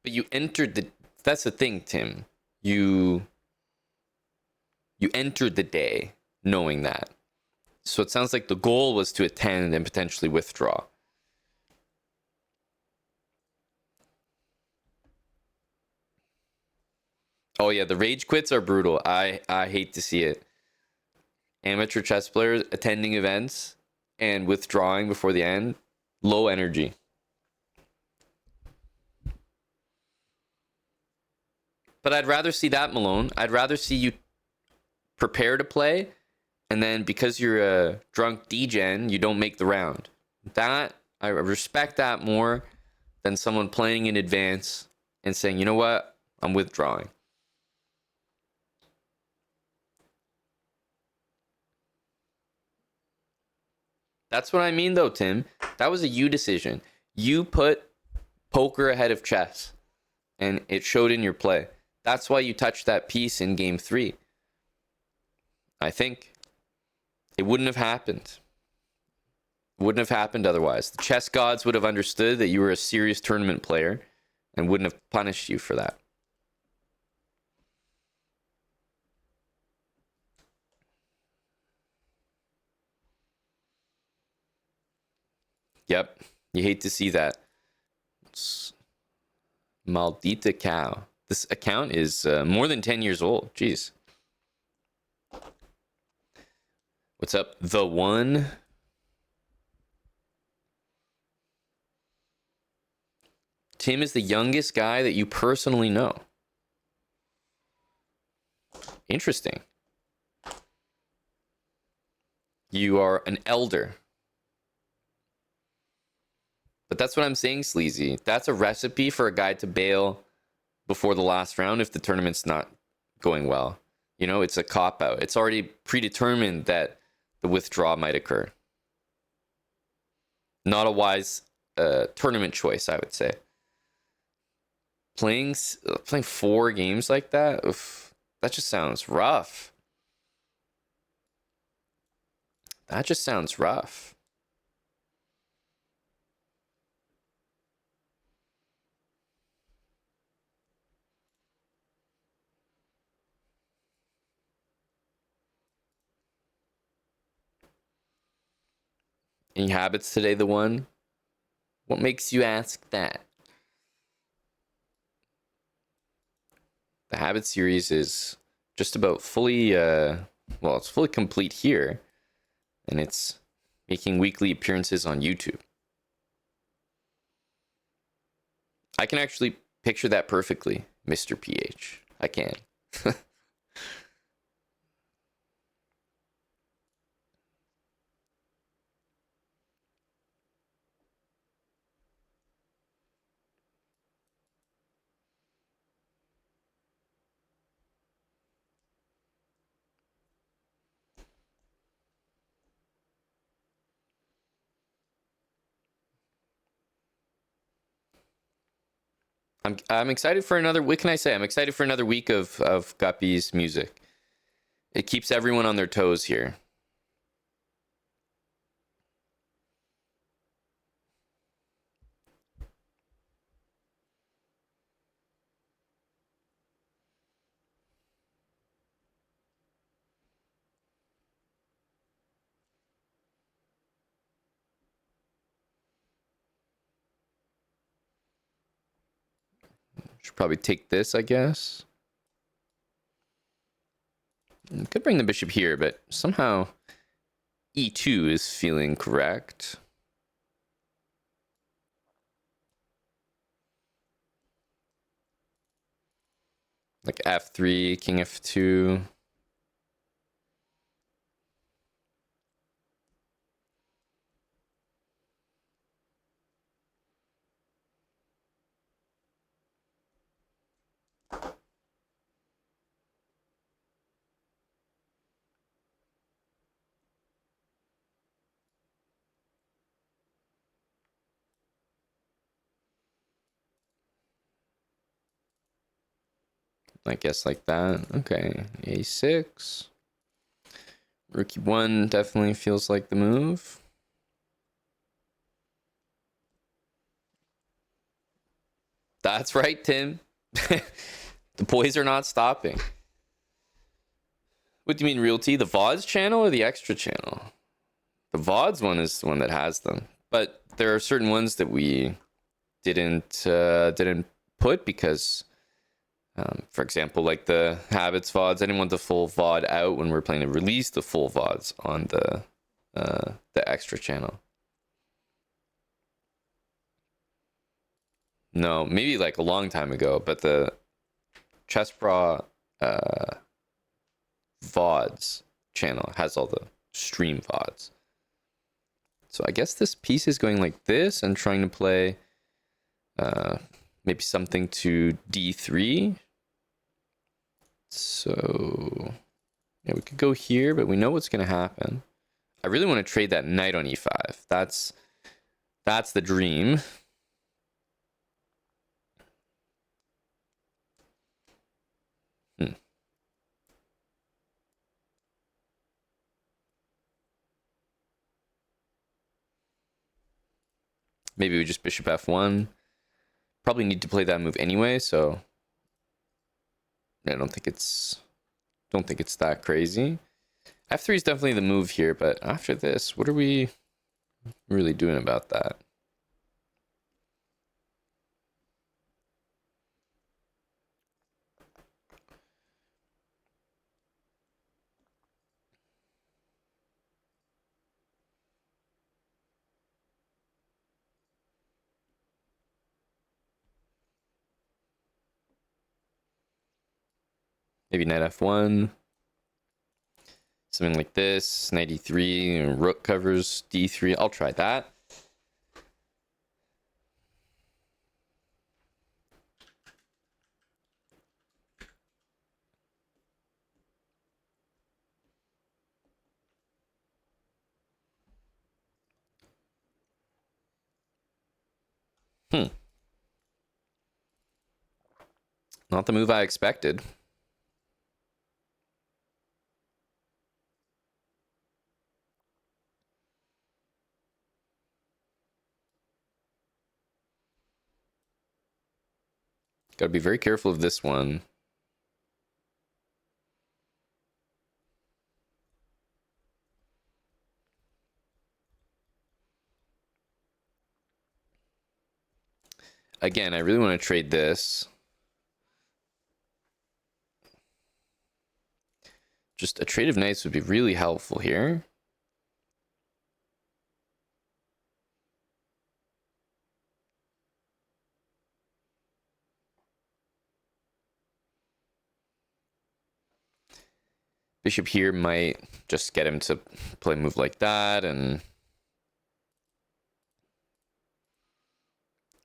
But you entered the... That's the thing, Tim. You entered the day knowing that. So it sounds like the goal was to attend and potentially withdraw. Oh yeah, the rage quits are brutal. I hate to see it. amateur chess players attending events and withdrawing before the end, low energy. But I'd rather see that, Malone. I'd rather see you prepare to play, and then because you're a drunk degen, you don't make the round. That, I respect that more than someone playing in advance and saying, you know what, I'm withdrawing. That's what I mean, though, Tim. That was a you decision. You put poker ahead of chess, and it showed in your play. That's why you touched that piece in game 3. I think it wouldn't have happened. Wouldn't have happened otherwise. The chess gods would have understood that you were a serious tournament player and wouldn't have punished you for that. Yep, you hate to see that. It's Maldita cow. This account is more than 10 years old. Jeez. What's up, the one? Tim is the youngest guy that you personally know. Interesting. You are an elder. But that's what I'm saying, Sleazy. That's a recipe for a guy to bail before the last round if the tournament's not going well. You know, it's a cop-out. It's already predetermined that the withdrawal might occur. Not a wise tournament choice, I would say. Playing 4 games like that, oof, that just sounds rough. That just sounds rough. Any habits today, the one? What makes you ask that? The habit series is just about fully, well, it's fully complete here. And it's making weekly appearances on YouTube. I can actually picture that perfectly, Mr. PH. I can. I'm excited for another. What can I say? I'm excited for another week of Guppy's music. It keeps everyone on their toes here. Should probably take this, I guess. Could bring the bishop here, but somehow e2 is feeling correct. Like f3, king f2. I guess like that. Okay, a6. Rook e1 definitely feels like the move. That's right, Tim. The boys are not stopping. What do you mean, Realty? The VODs channel or the extra channel? The VODs one is the one that has them. But there are certain ones that we didn't put because For example, like the habits VODs, I didn't want the full VOD out when we're planning to release the full VODs on the extra channel. No, maybe like a long time ago, but the Chessbra VODs channel has all the stream VODs. So I guess this piece is going like this and trying to play maybe something to d3. So yeah, we could go here, but we know what's going to happen. I really want to trade that knight on e5. That's the dream. Maybe we just bishop f1. Probably need to play that move anyway, so I don't think it's that crazy. F3 is definitely the move here, but after this, what are we really doing about that? Maybe knight f1. Something like this, knight e3, rook covers d3. I'll try that. Not the move I expected. Gotta be very careful of this one. Again, I really want to trade this. Just a trade of knights would be really helpful here. Bishop here might just get him to play a move like that and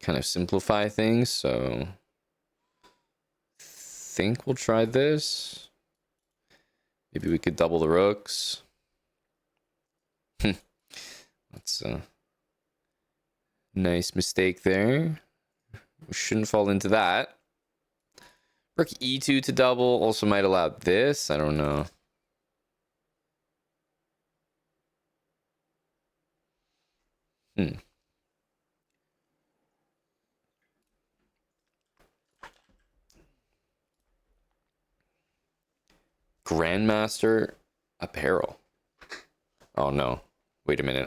kind of simplify things. So I think we'll try this. Maybe we could double the rooks. That's a nice mistake there. We shouldn't fall into that. Rook e2 to double also might allow this. I don't know. Grandmaster apparel. Oh no. Wait a minute.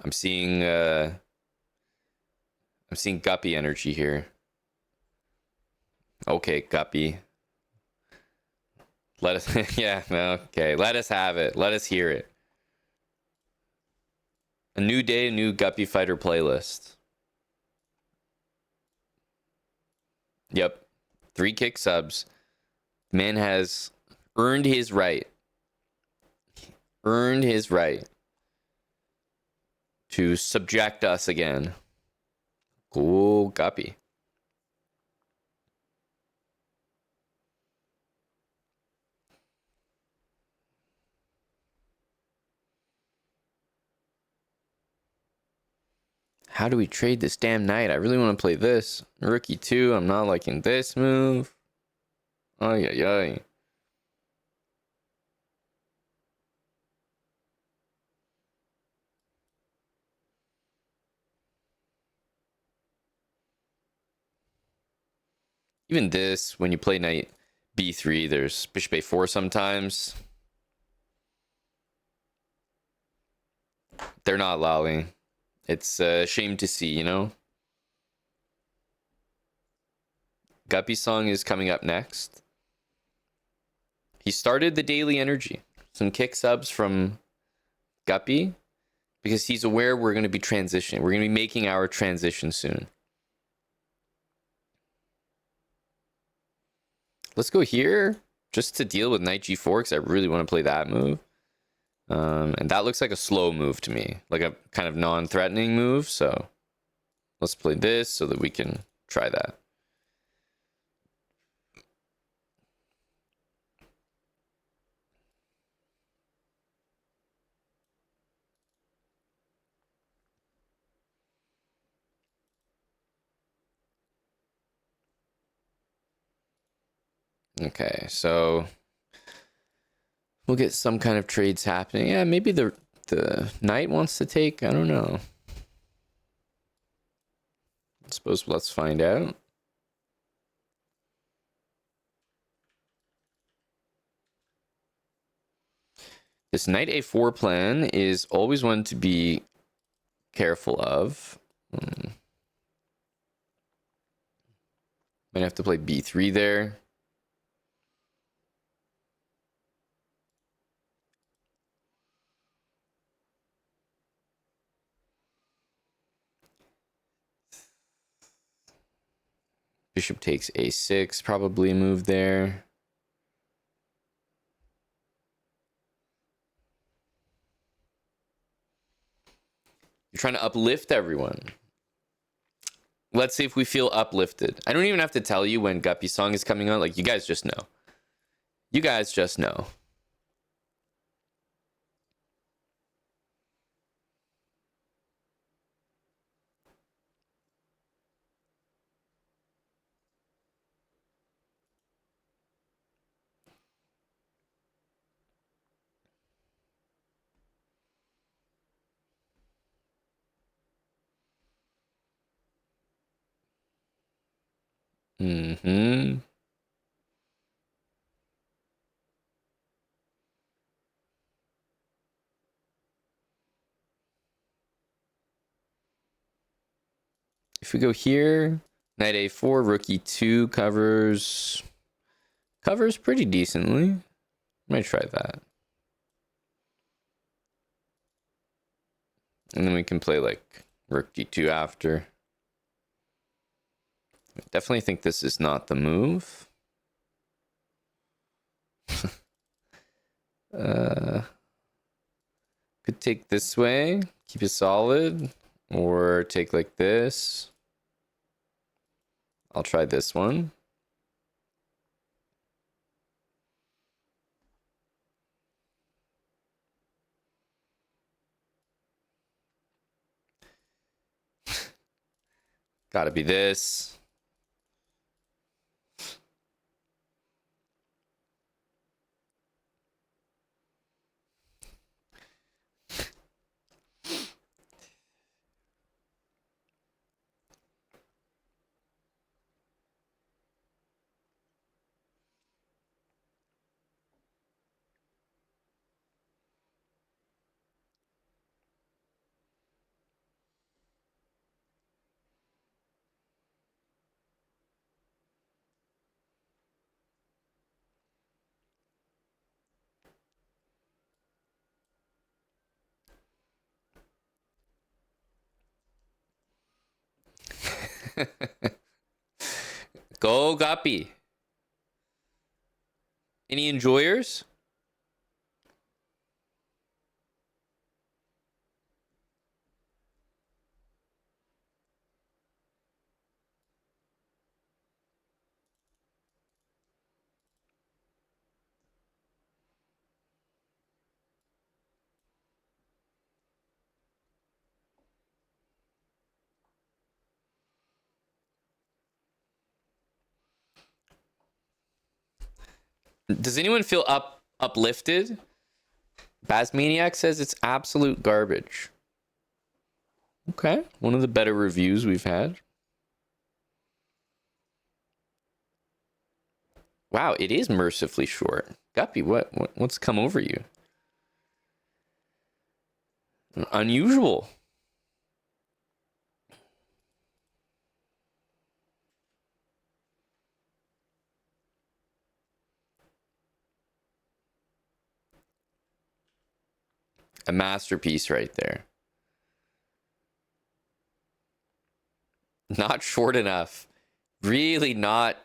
I'm seeing Guppy energy here. Okay, Guppy. Let us yeah, okay. Let us have it. Let us hear it. A new day, a new Guppy Fighter playlist. Yep. 3 kick subs. The man has earned his right. Earned his right to subject us again. Cool, Guppy. How do we trade this damn knight? I really want to play this. Rook e2. I'm not liking this move. Ay, ay, ay. Even this, when you play knight b3, there's bishop a4 sometimes. They're not lolly. It's a shame to see, you know? Guppy Song is coming up next. He started the daily energy. Some kick subs from Guppy because he's aware we're going to be transitioning. We're going to be making our transition soon. Let's go here just to deal with knight g4 because I really want to play that move. And that looks like a slow move to me, like a kind of non-threatening move. So let's play this so that we can try that. Okay, so we'll get some kind of trades happening. Yeah, maybe the knight wants to take. I don't know. I suppose let's find out. This knight a4 plan is always one to be careful of. Might have to play b3 there. Bishop takes a6, probably a move there. You're trying to uplift everyone. Let's see if we feel uplifted. I don't even have to tell you when Guppy Song is coming on. Like, you guys just know. You guys just know. Mm-hmm. If we go here, knight a4, rook e2 covers pretty decently. Might try that. And then we can play like rook d2 after. I definitely think this is not the move. Could take this way, keep it solid, or take like this. I'll try this one. Gotta be this. Go Guppy. Any enjoyers? Does anyone feel uplifted? Bazmaniac says it's absolute garbage. Okay, one of the better reviews we've had. Wow, it is mercifully short. Guppy, what's come over you? Unusual. a masterpiece right there. Not short enough. Really not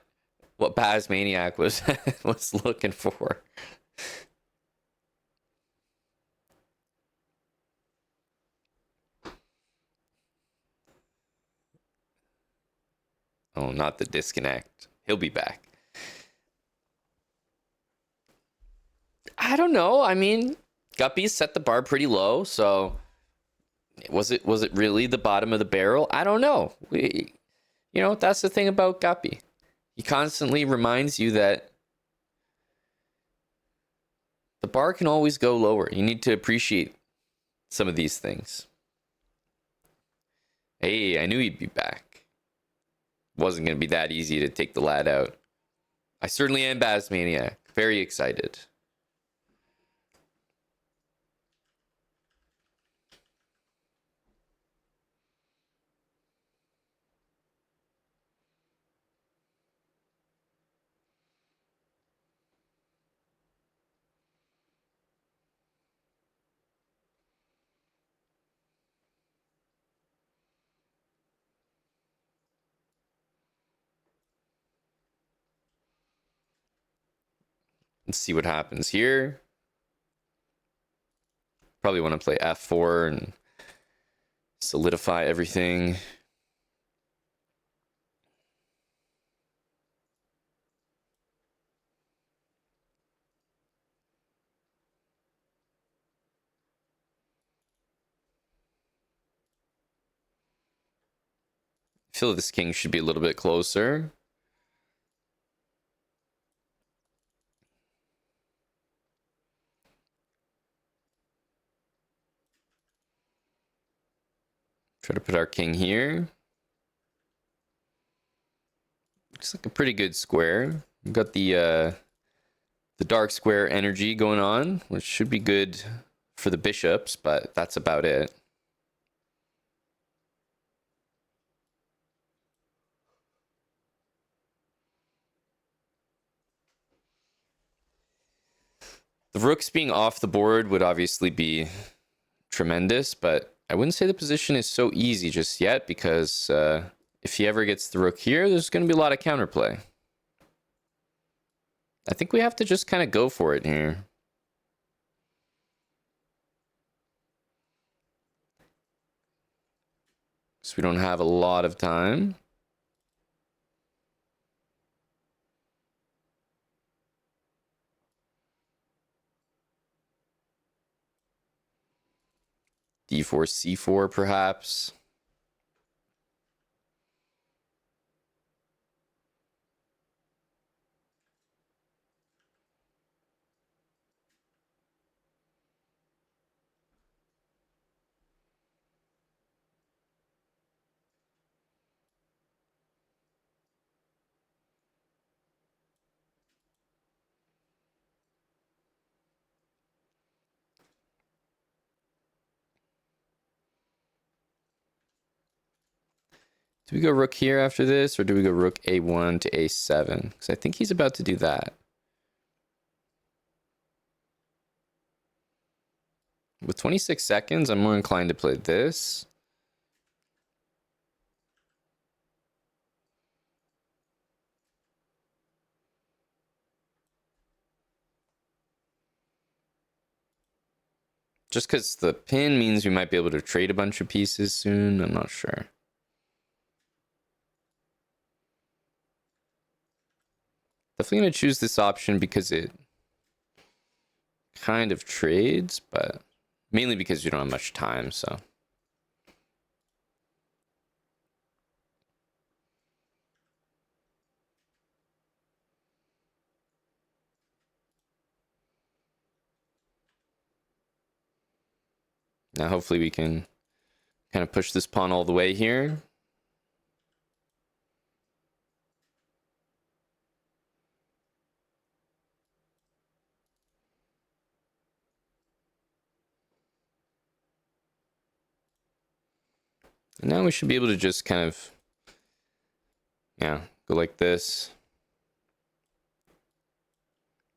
what Basmaniac was was looking for. Oh, not the disconnect. He'll be back. I don't know. I mean, Guppy set the bar pretty low, so was it really the bottom of the barrel? I don't know. That's the thing about Guppy. He constantly reminds you that the bar can always go lower. You need to appreciate some of these things. Hey, I knew he'd be back. Wasn't going to be that easy to take the lad out. I certainly am Basmaniac. Very excited. Let's see what happens here. Probably want to play f4 and solidify everything. I feel this king should be a little bit closer. Try to put our king here. Looks like a pretty good square. We've got the dark square energy going on, which should be good for the bishops, but that's about it. The rooks being off the board would obviously be tremendous, but I wouldn't say the position is so easy just yet, because if he ever gets the rook here, there's going to be a lot of counterplay. I think we have to just kind of go for it here. So we don't have a lot of time. D4, C4 perhaps. Do we go rook here after this, or do we go rook a1 to a7? Because I think he's about to do that. With 26 seconds, I'm more inclined to play this. Just because the pin means we might be able to trade a bunch of pieces soon. I'm not sure. Definitely going to choose this option because it kind of trades, but mainly because we don't have much time, so. Now hopefully we can kind of push this pawn all the way here. And now we should be able to just kind of, yeah, go like this.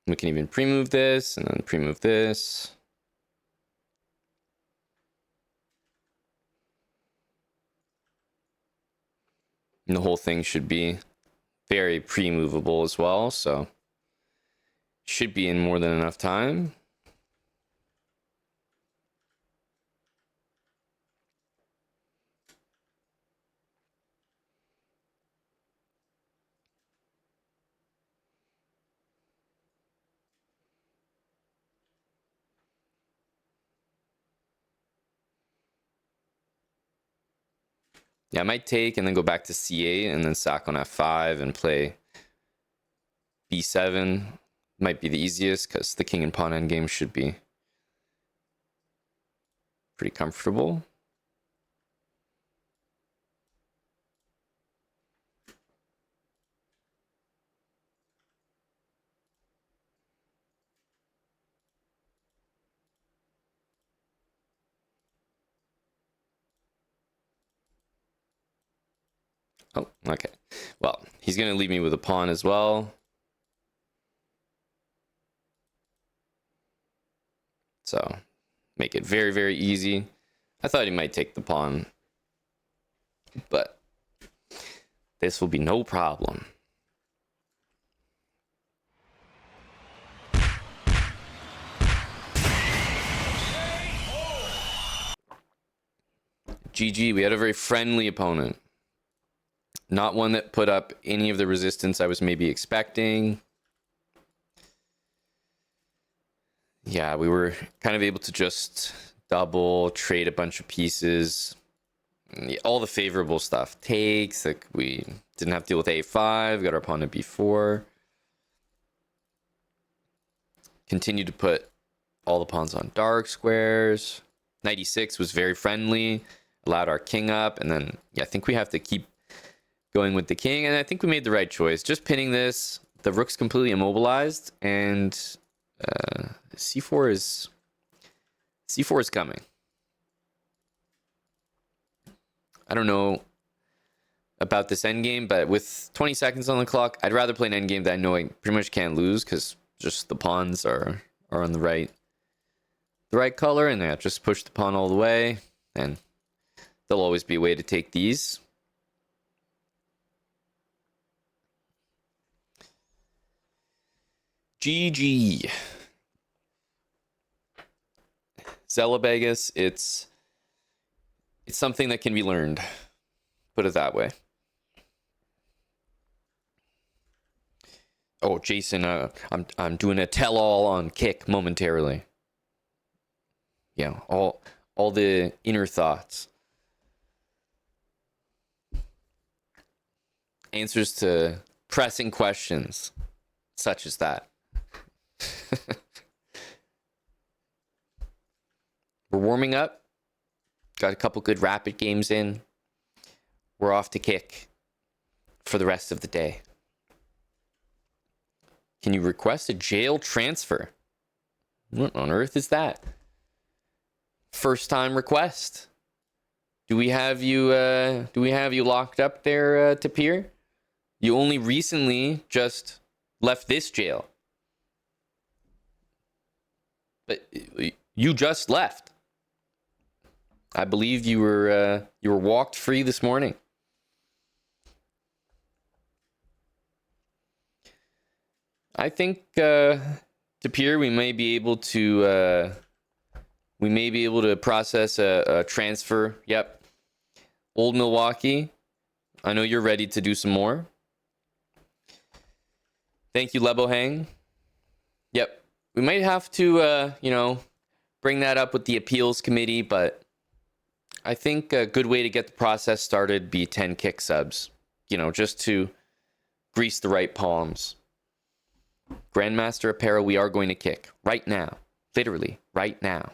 We can even pre-move this and then pre-move this. And the whole thing should be very pre-movable as well, so should be in more than enough time. Yeah, I might take and then go back to c8 and then sack on f5 and play b7. Might be the easiest because the king and pawn endgame should be pretty comfortable. Oh, okay. Well, he's going to leave me with a pawn as well. So, make it very, very easy. I thought he might take the pawn, but this will be no problem. GG, we had a very friendly opponent. Not one that put up any of the resistance I was maybe expecting. Yeah, we were kind of able to just double, trade a bunch of pieces. All the favorable stuff. Takes, like we didn't have to deal with a5, got our pawn to b4. Continued to put all the pawns on dark squares. Knight e6 was very friendly, allowed our king up, and then yeah, I think we have to keep going with the king, and I think we made the right choice. Just pinning this, the rook's completely immobilized, and c4 is coming. I don't know about this endgame, but with 20 seconds on the clock, I'd rather play an endgame that I know I pretty much can't lose because just the pawns are on the right color, and yeah, just push the pawn all the way, and there'll always be a way to take these. GG. Zelabegus, it's something that can be learned. Put it that way. Oh, Jason, I'm doing a tell-all on kick momentarily. Yeah, all the inner thoughts. Answers to pressing questions such as that. We're warming up. Got a couple good rapid games in. We're off to kick for the rest of the day. Can you request a jail transfer? What on earth is that? First time request. Do we have you locked up there, Tapir? You only recently just left this jail. But you just left. I believe you were walked free this morning. I think Tapir, we may be able to process a transfer. Yep. Old Milwaukee. I know you're ready to do some more. Thank you, Lebohang. Yep. We might have to bring that up with the appeals committee, but I think a good way to get the process started be 10 kick subs, just to grease the right palms. Grandmaster Apparel, we are going to kick right now, literally right now.